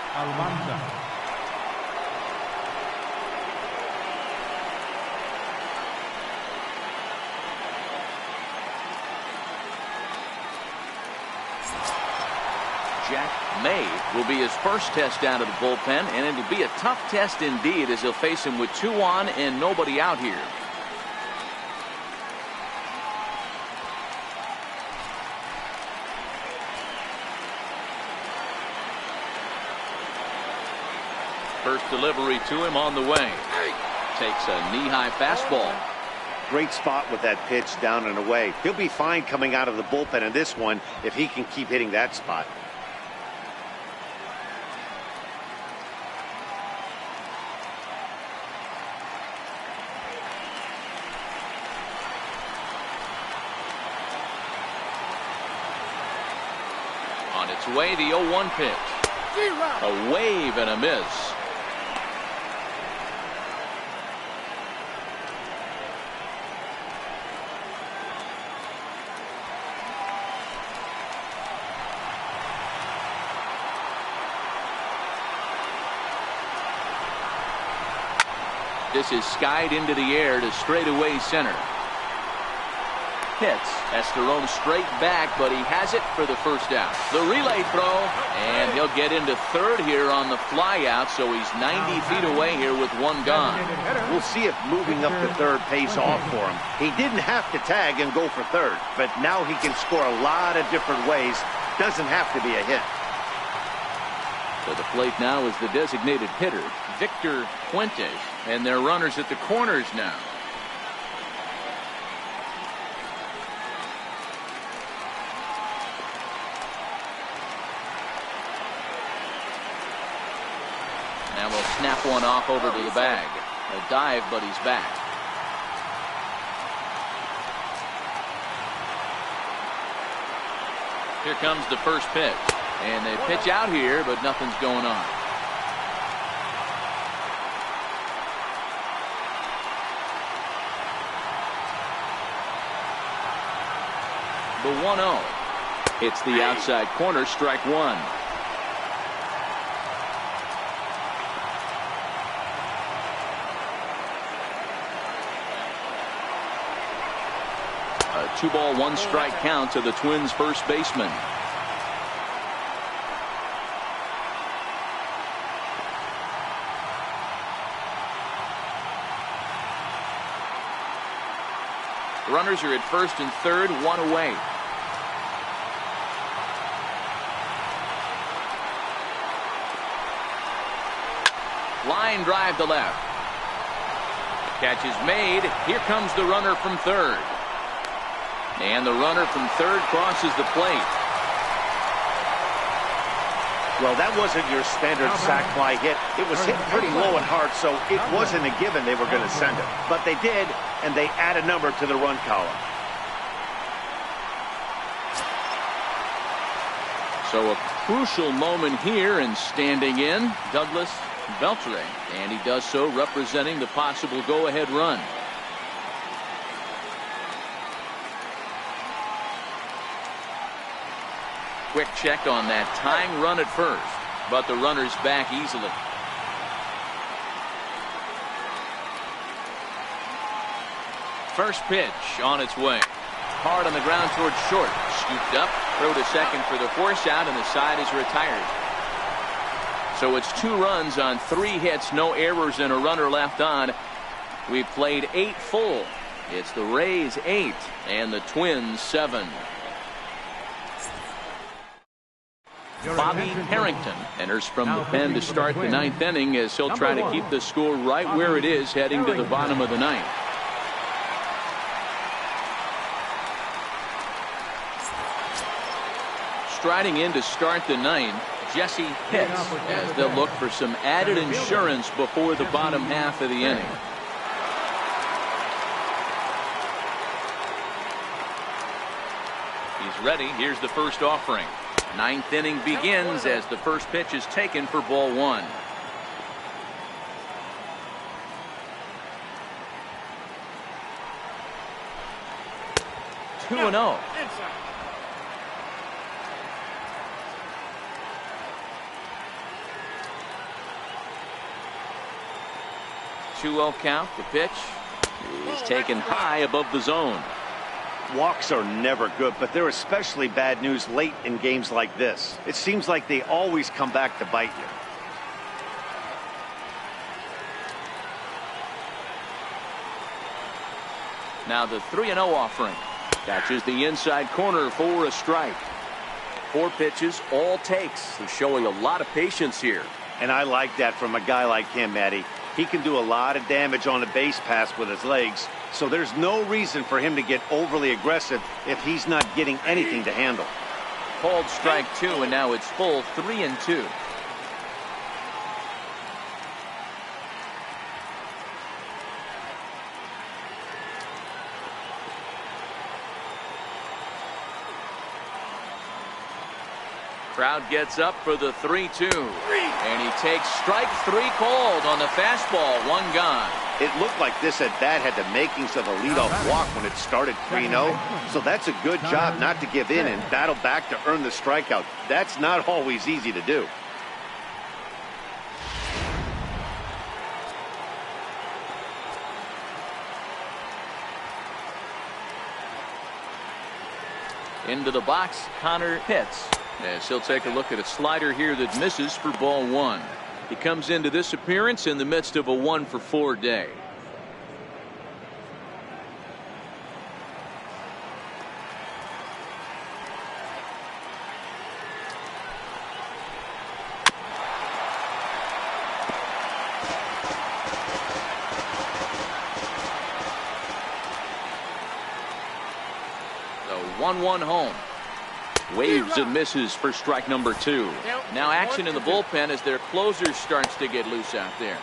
Jack May will be his first test out of the bullpen, and it'll be a tough test indeed as he'll face him with 2 on and nobody out here. First delivery to him on the way. Takes a knee-high fastball. Great spot with that pitch down and away. He'll be fine coming out of the bullpen in this one if he can keep hitting that spot. On its way, the 0-1 pitch. A wave and a miss. This is skied into the air to straightaway center. Hits Esperón straight back, but he has it for the first out. The relay throw, and he'll get into third here on the fly out, so he's 90 feet away here with 1 gone. We'll see if moving up to third pays off for him. He didn't have to tag and go for third, but now he can score a lot of different ways. Doesn't have to be a hit. To the plate now is the designated hitter, Victor Fuentes, and they're runners at the corners now. Now we'll snap one off over to the bag. A dive, but he's back. Here comes the first pitch. And they pitch out here, but nothing's going on. The 1-0. It's the outside corner, strike 1. A 2-ball, 1-strike count to the Twins' first baseman. Runners are at first and third, 1 away. Line drive to left. Catch is made. Here comes the runner from third. And the runner from third crosses the plate. Well, that wasn't your standard sac fly hit. It was hit pretty low and hard, so it wasn't a given they were going to send it. But they did, and they add a number to the run column. So a crucial moment here, and standing in, Douglas Beltre. And he does so representing the possible go-ahead run. Quick check on that tying run at first, but the runner's back easily. First pitch on its way. Hard on the ground towards short. Scooped up, throw to second for the force out, and the side is retired. So it's 2 runs on 3 hits, no errors, and a runner left on. We've played 8 full. It's the Rays 8 and the Twins 7. Bobby Harrington enters from the pen to start the 9th inning as he'll try to keep the score right where it is heading to the bottom of the 9th. Striding in to start the 9th, Jesse Pitts, as they'll look for some added insurance before the bottom half of the inning. He's is ready. Here's the first offering. Ninth inning begins as the first pitch is taken for ball one. 2-0. 2-0 count. The pitch is taken high above the zone. Walks are never good, but they're especially bad news late in games like this. It seems like they always come back to bite you. Now the 3-0 offering. Catches the inside corner for a strike. 4 pitches, all takes. He's showing a lot of patience here. And I like that from a guy like him, Matty. He can do a lot of damage on a base pass with his legs, so there's no reason for him to get overly aggressive if he's not getting anything to handle. Called strike 2, and now it's full 3-2. Crowd gets up for the 3-2. And he takes strike 3 called on the fastball. 1 gone. It looked like this at bat had the makings of a leadoff walk when it started 3-0. So that's a good job not to give in and battle back to earn the strikeout. That's not always easy to do. Into the box, Connor Pitts. As he'll take a look at a slider here that misses for ball 1. He comes into this appearance in the midst of a 1-for-4 day. The 1-1 home. Waves and misses for strike number 2. Now action in the bullpen as their closer starts to get loose out there.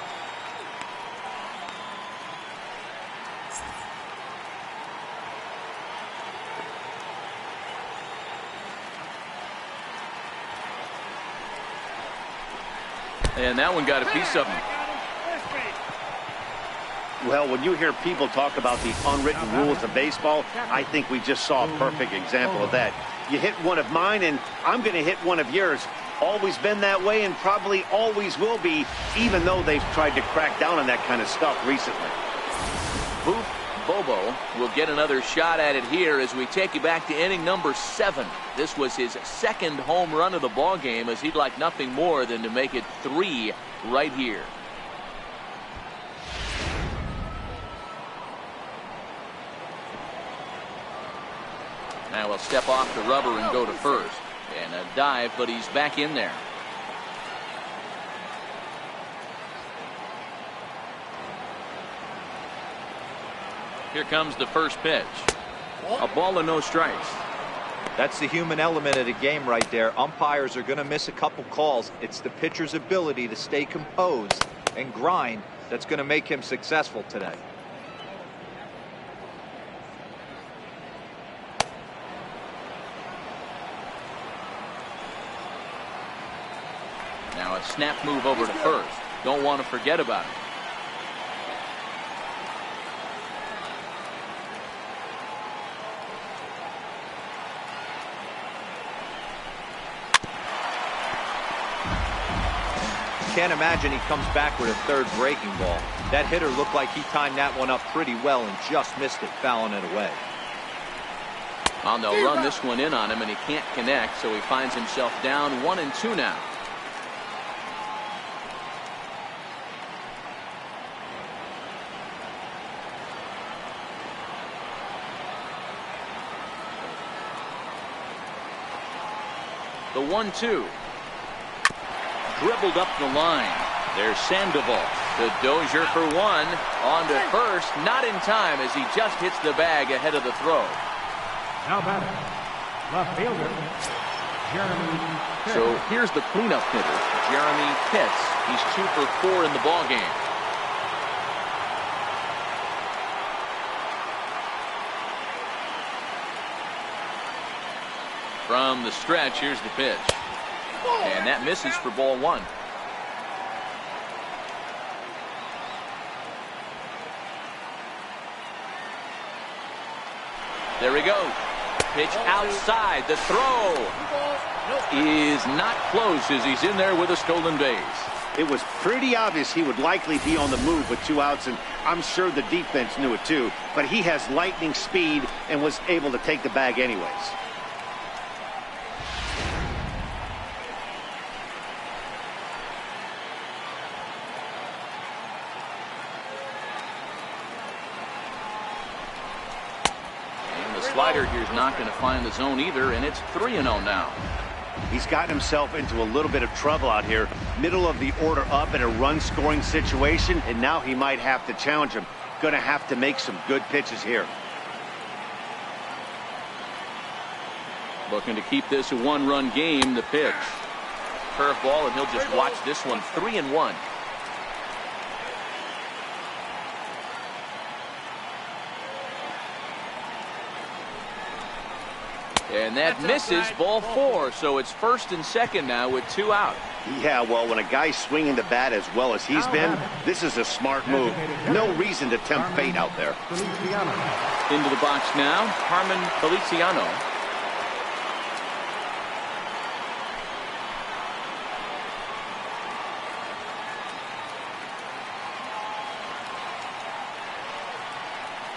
And that one got a piece of him. Well, when you hear people talk about the unwritten rules of baseball, I think we just saw a perfect example of that. You hit one of mine, and I'm going to hit one of yours. Always been that way and probably always will be, even though they've tried to crack down on that kind of stuff recently. Booth Bobo will get another shot at it here as we take you back to inning number 7. This was his 2nd home run of the ball game, as he'd like nothing more than to make it 3 right here. Now he'll step off the rubber and go to first. And a dive, but he's back in there. Here comes the first pitch. A ball and no strikes. That's the human element of the game right there. Umpires are going to miss a couple calls. It's the pitcher's ability to stay composed and grind that's going to make him successful today. Now a snap move over to first. Don't want to forget about it. Can't imagine he comes back with a 3rd breaking ball. That hitter looked like he timed that one up pretty well and just missed it, fouling it away. Well, they'll run this one in on him, and he can't connect, so he finds himself down 1-2 now. The 1-2. Dribbled up the line. There's Sandoval to Dozier for 1. On to first. Not in time as he just hits the bag ahead of the throw. Now batting, left fielder, Jeremy Pitts. So here's the cleanup hitter, Jeremy Pitts. He's 2 for 4 in the ballgame. From the stretch, here's the pitch. And that misses for ball one. There he goes. Pitch outside. The throw is not close as he's in there with a stolen base. It was pretty obvious he would likely be on the move with 2 outs, and I'm sure the defense knew it too. But he has lightning speed and was able to take the bag anyways. Slider here is not going to find the zone either, and it's 3-0 now. He's gotten himself into a little bit of trouble out here. Middle of the order up in a run-scoring situation, and now he might have to challenge him. Going to have to make some good pitches here. Looking to keep this a one-run game. The pitch. Curveball, and he'll just watch this one. 3-1. And that misses, ball 4. So it's first and second now with 2 out. Yeah, well, when a guy's swinging the bat as well as he's been, this is a smart move. No reason to tempt fate out there. Into the box now, Carmen Feliciano.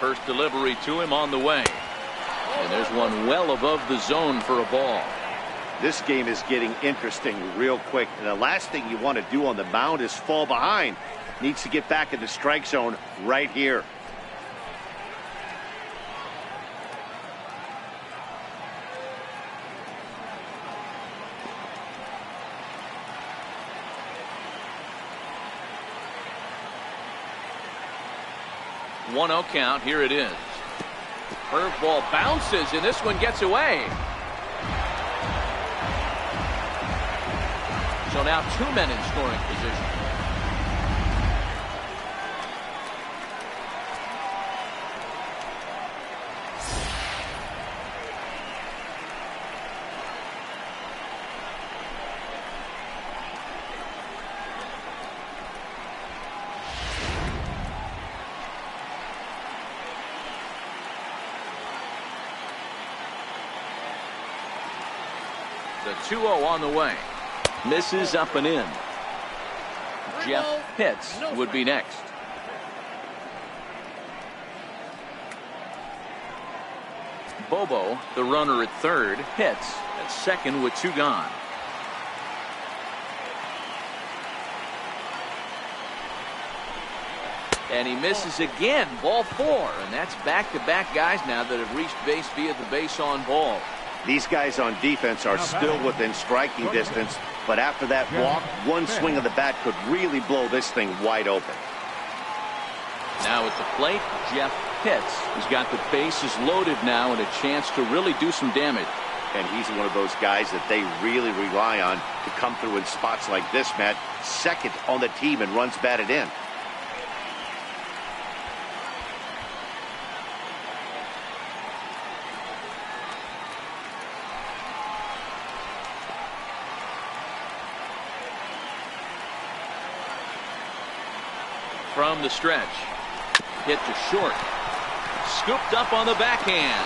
First delivery to him on the way. And there's one well above the zone for a ball. This game is getting interesting real quick. And the last thing you want to do on the mound is fall behind. Needs to get back in the strike zone right here. One-0 count. Here it is. Curveball bounces, and this one gets away. So now 2 men in scoring position. The 2-0 on the way. Misses up and in. Jeff Pitts would be next. Bobo, the runner at third. Pitts at second with 2 gone. And he misses again. Ball 4. And that's back-to-back guys now that have reached base via the base on ball. These guys on defense are still within striking distance, but after that walk, one swing of the bat could really blow this thing wide open. Now at the plate, Jeff Pitts. He's got the bases loaded now and a chance to really do some damage. And he's one of those guys that they really rely on to come through in spots like this, Matt. Second on the team and runs batted in. From the stretch. Hit to short. Scooped up on the backhand.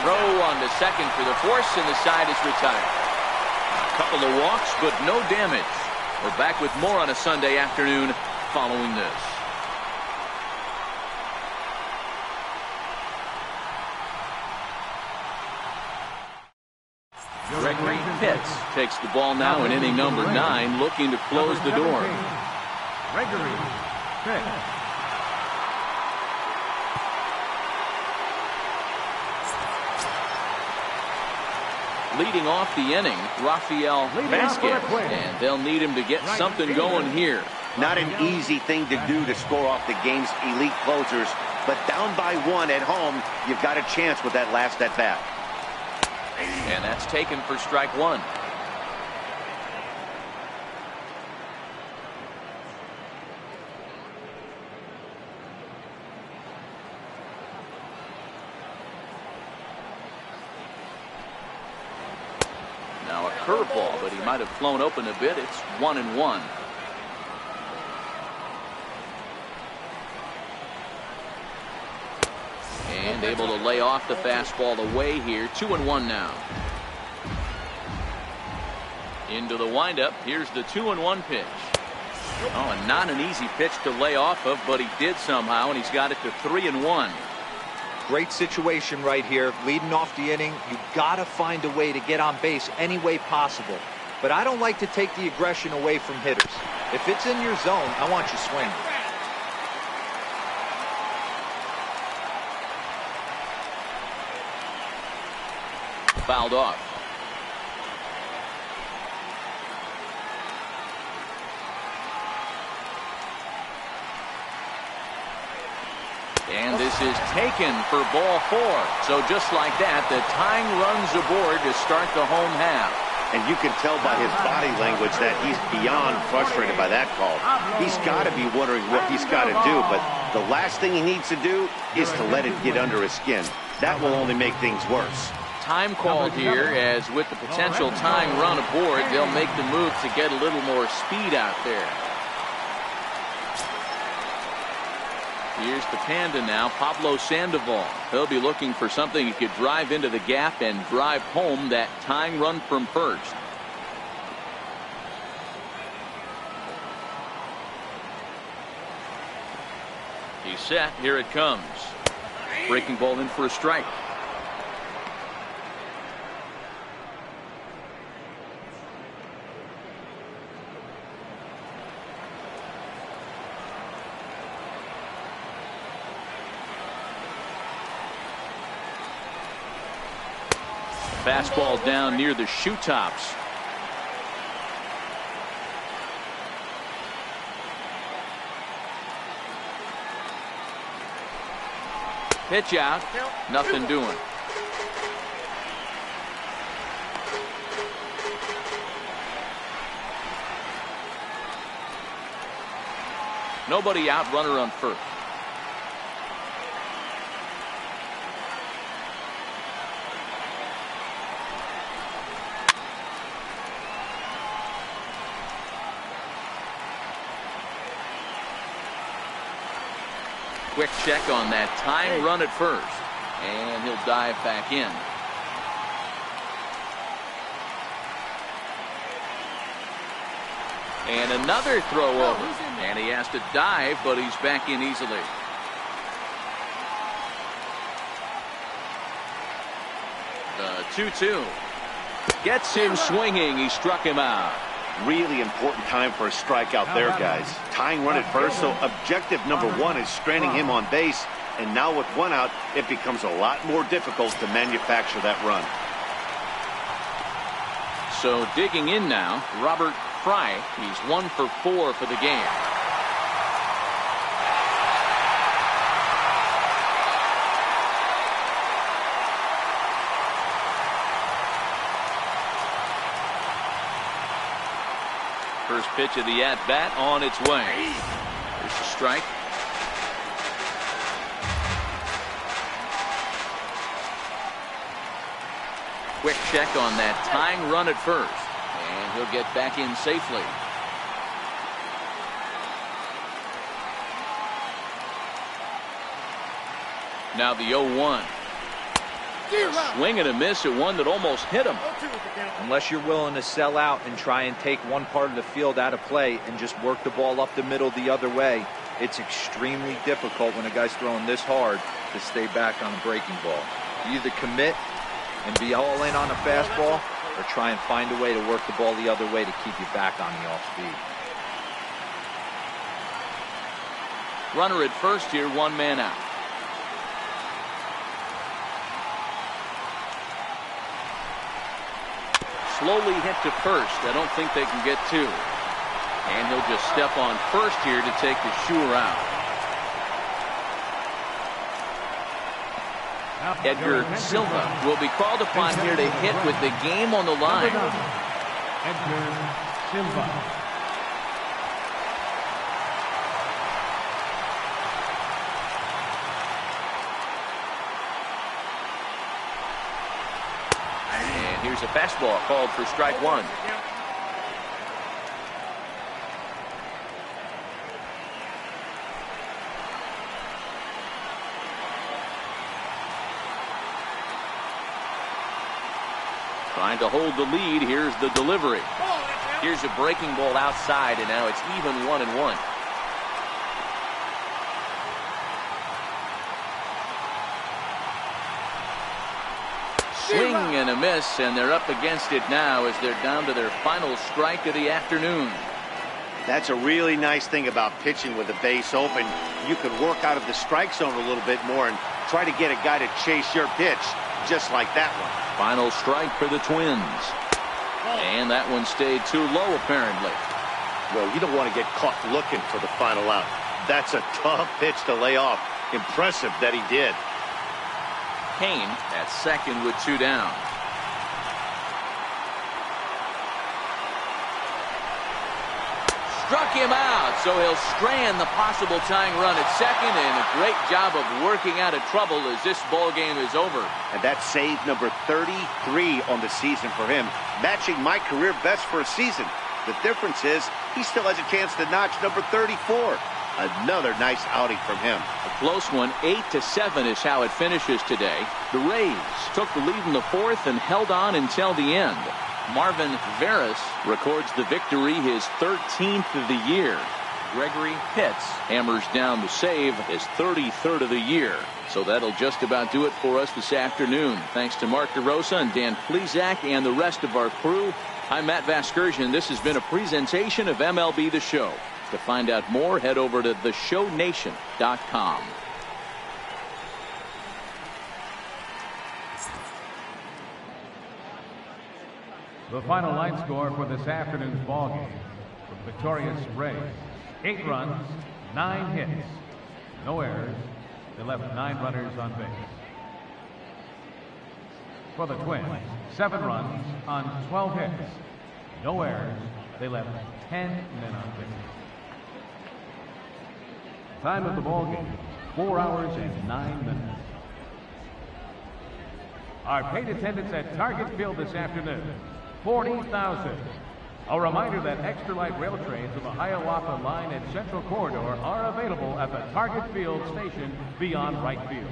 Throw on to second for the force, and the side is retired. A couple of walks, but no damage. We're back with more on a Sunday afternoon following this. Gregory Pitts takes the ball now in inning number 9, looking to close the door. Gregory Pitts. Leading off the inning, Rafael Vasquez, and they'll need him to get something going here. Not an easy thing to do to score off the game's elite closers, but down by 1 at home, you've got a chance with that last at bat. And that's taken for strike 1. curveball, but he might have flown open a bit. It's 1-1. And able to lay off the fastball away here. 2-1 now. Into the windup. Here's the 2-1 pitch. Oh, and not an easy pitch to lay off of, but he did somehow, and he's got it to 3-1. Great situation right here. Leading off the inning, you got to find a way to get on base any way possible. But I don't like to take the aggression away from hitters. If it's in your zone, I want you swinging. Fouled off. And this is taken for ball 4. So just like that, the tying runs aboard to start the home half. And you can tell by his body language that he's beyond frustrated by that call. He's got to be wondering what he's got to do, but the last thing he needs to do is to let it get under his skin. That will only make things worse. Time called here, as with the potential tying run aboard, they'll make the move to get a little more speed out there. Here's the Panda now, Pablo Sandoval. He'll be looking for something he could drive into the gap and drive home that tying run from first. He's set. Here it comes. Breaking ball in for a strike. Fastball down near the shoe tops. Pitch out. Nothing doing. Nobody out, runner on first. Quick check on that tying run at first, and he'll dive back in. And another throw over, and he has to dive, but he's back in easily. The 2-2 gets him swinging. He struck him out. Really important time for a strikeout there, guys. Tying run at first, so objective number 1 is stranding him on base. And now with 1 out, it becomes a lot more difficult to manufacture that run. So digging in now, Robert Fry. He's 1 for 4 for the game. First pitch of the at-bat on its way. There's a strike. Quick check on that tying run at first, and he'll get back in safely. Now the 0-1. Swing and a miss at one that almost hit him. Unless you're willing to sell out and try and take one part of the field out of play and just work the ball up the middle the other way, it's extremely difficult when a guy's throwing this hard to stay back on a breaking ball. You either commit and be all in on a fastball, or try and find a way to work the ball the other way to keep you back on the off speed. Runner at first here, 1 man out. Slowly hit to first. I don't think they can get 2. And he'll just step on first here to take the Shure out. Edgar Silva will be called upon here to hit with the game on the line. Edgar Silva. Here's a fastball called for strike one. Trying to hold the lead. Here's the delivery. Here's a breaking ball outside, and now it's even 1-1. Swing and a miss, and they're up against it now as they're down to their final strike of the afternoon. That's a really nice thing about pitching with the base open. You can work out of the strike zone a little bit more and try to get a guy to chase your pitch, just like that one. Final strike for the Twins. And that one stayed too low, apparently. Well, you don't want to get caught looking for the final out. That's a tough pitch to lay off. Impressive that he did. Kane at second with 2 down. Struck him out, so he'll strand the possible tying run at second, and a great job of working out of trouble as this ball game is over. And that's save number 33 on the season for him, matching my career best for a season. The difference is he still has a chance to notch number 34. Another nice outing from him. A close one. 8-7 is how it finishes today. The Rays took the lead in the fourth and held on until the end. Marvin Veras records the victory, his 13th of the year. Gregory Pitts hammers down the save, his 33rd of the year. So that'll just about do it for us this afternoon. Thanks to Mark DeRosa and Dan Plesac and the rest of our crew. I'm Matt Vasgersian. This has been a presentation of MLB The Show. To find out more, head over to theshownation.com. The final line score for this afternoon's ball game for the victorious Rays: 8 runs, 9 hits, no errors. They left 9 runners on base. For the Twins, 7 runs on 12 hits, no errors. They left 10 men on base. Time of the ball game, 4 hours and 9 minutes. Our paid attendance at Target Field this afternoon, 40,000. A reminder that extra light rail trains on the Hiawatha Line and Central Corridor are available at the Target Field station beyond right field.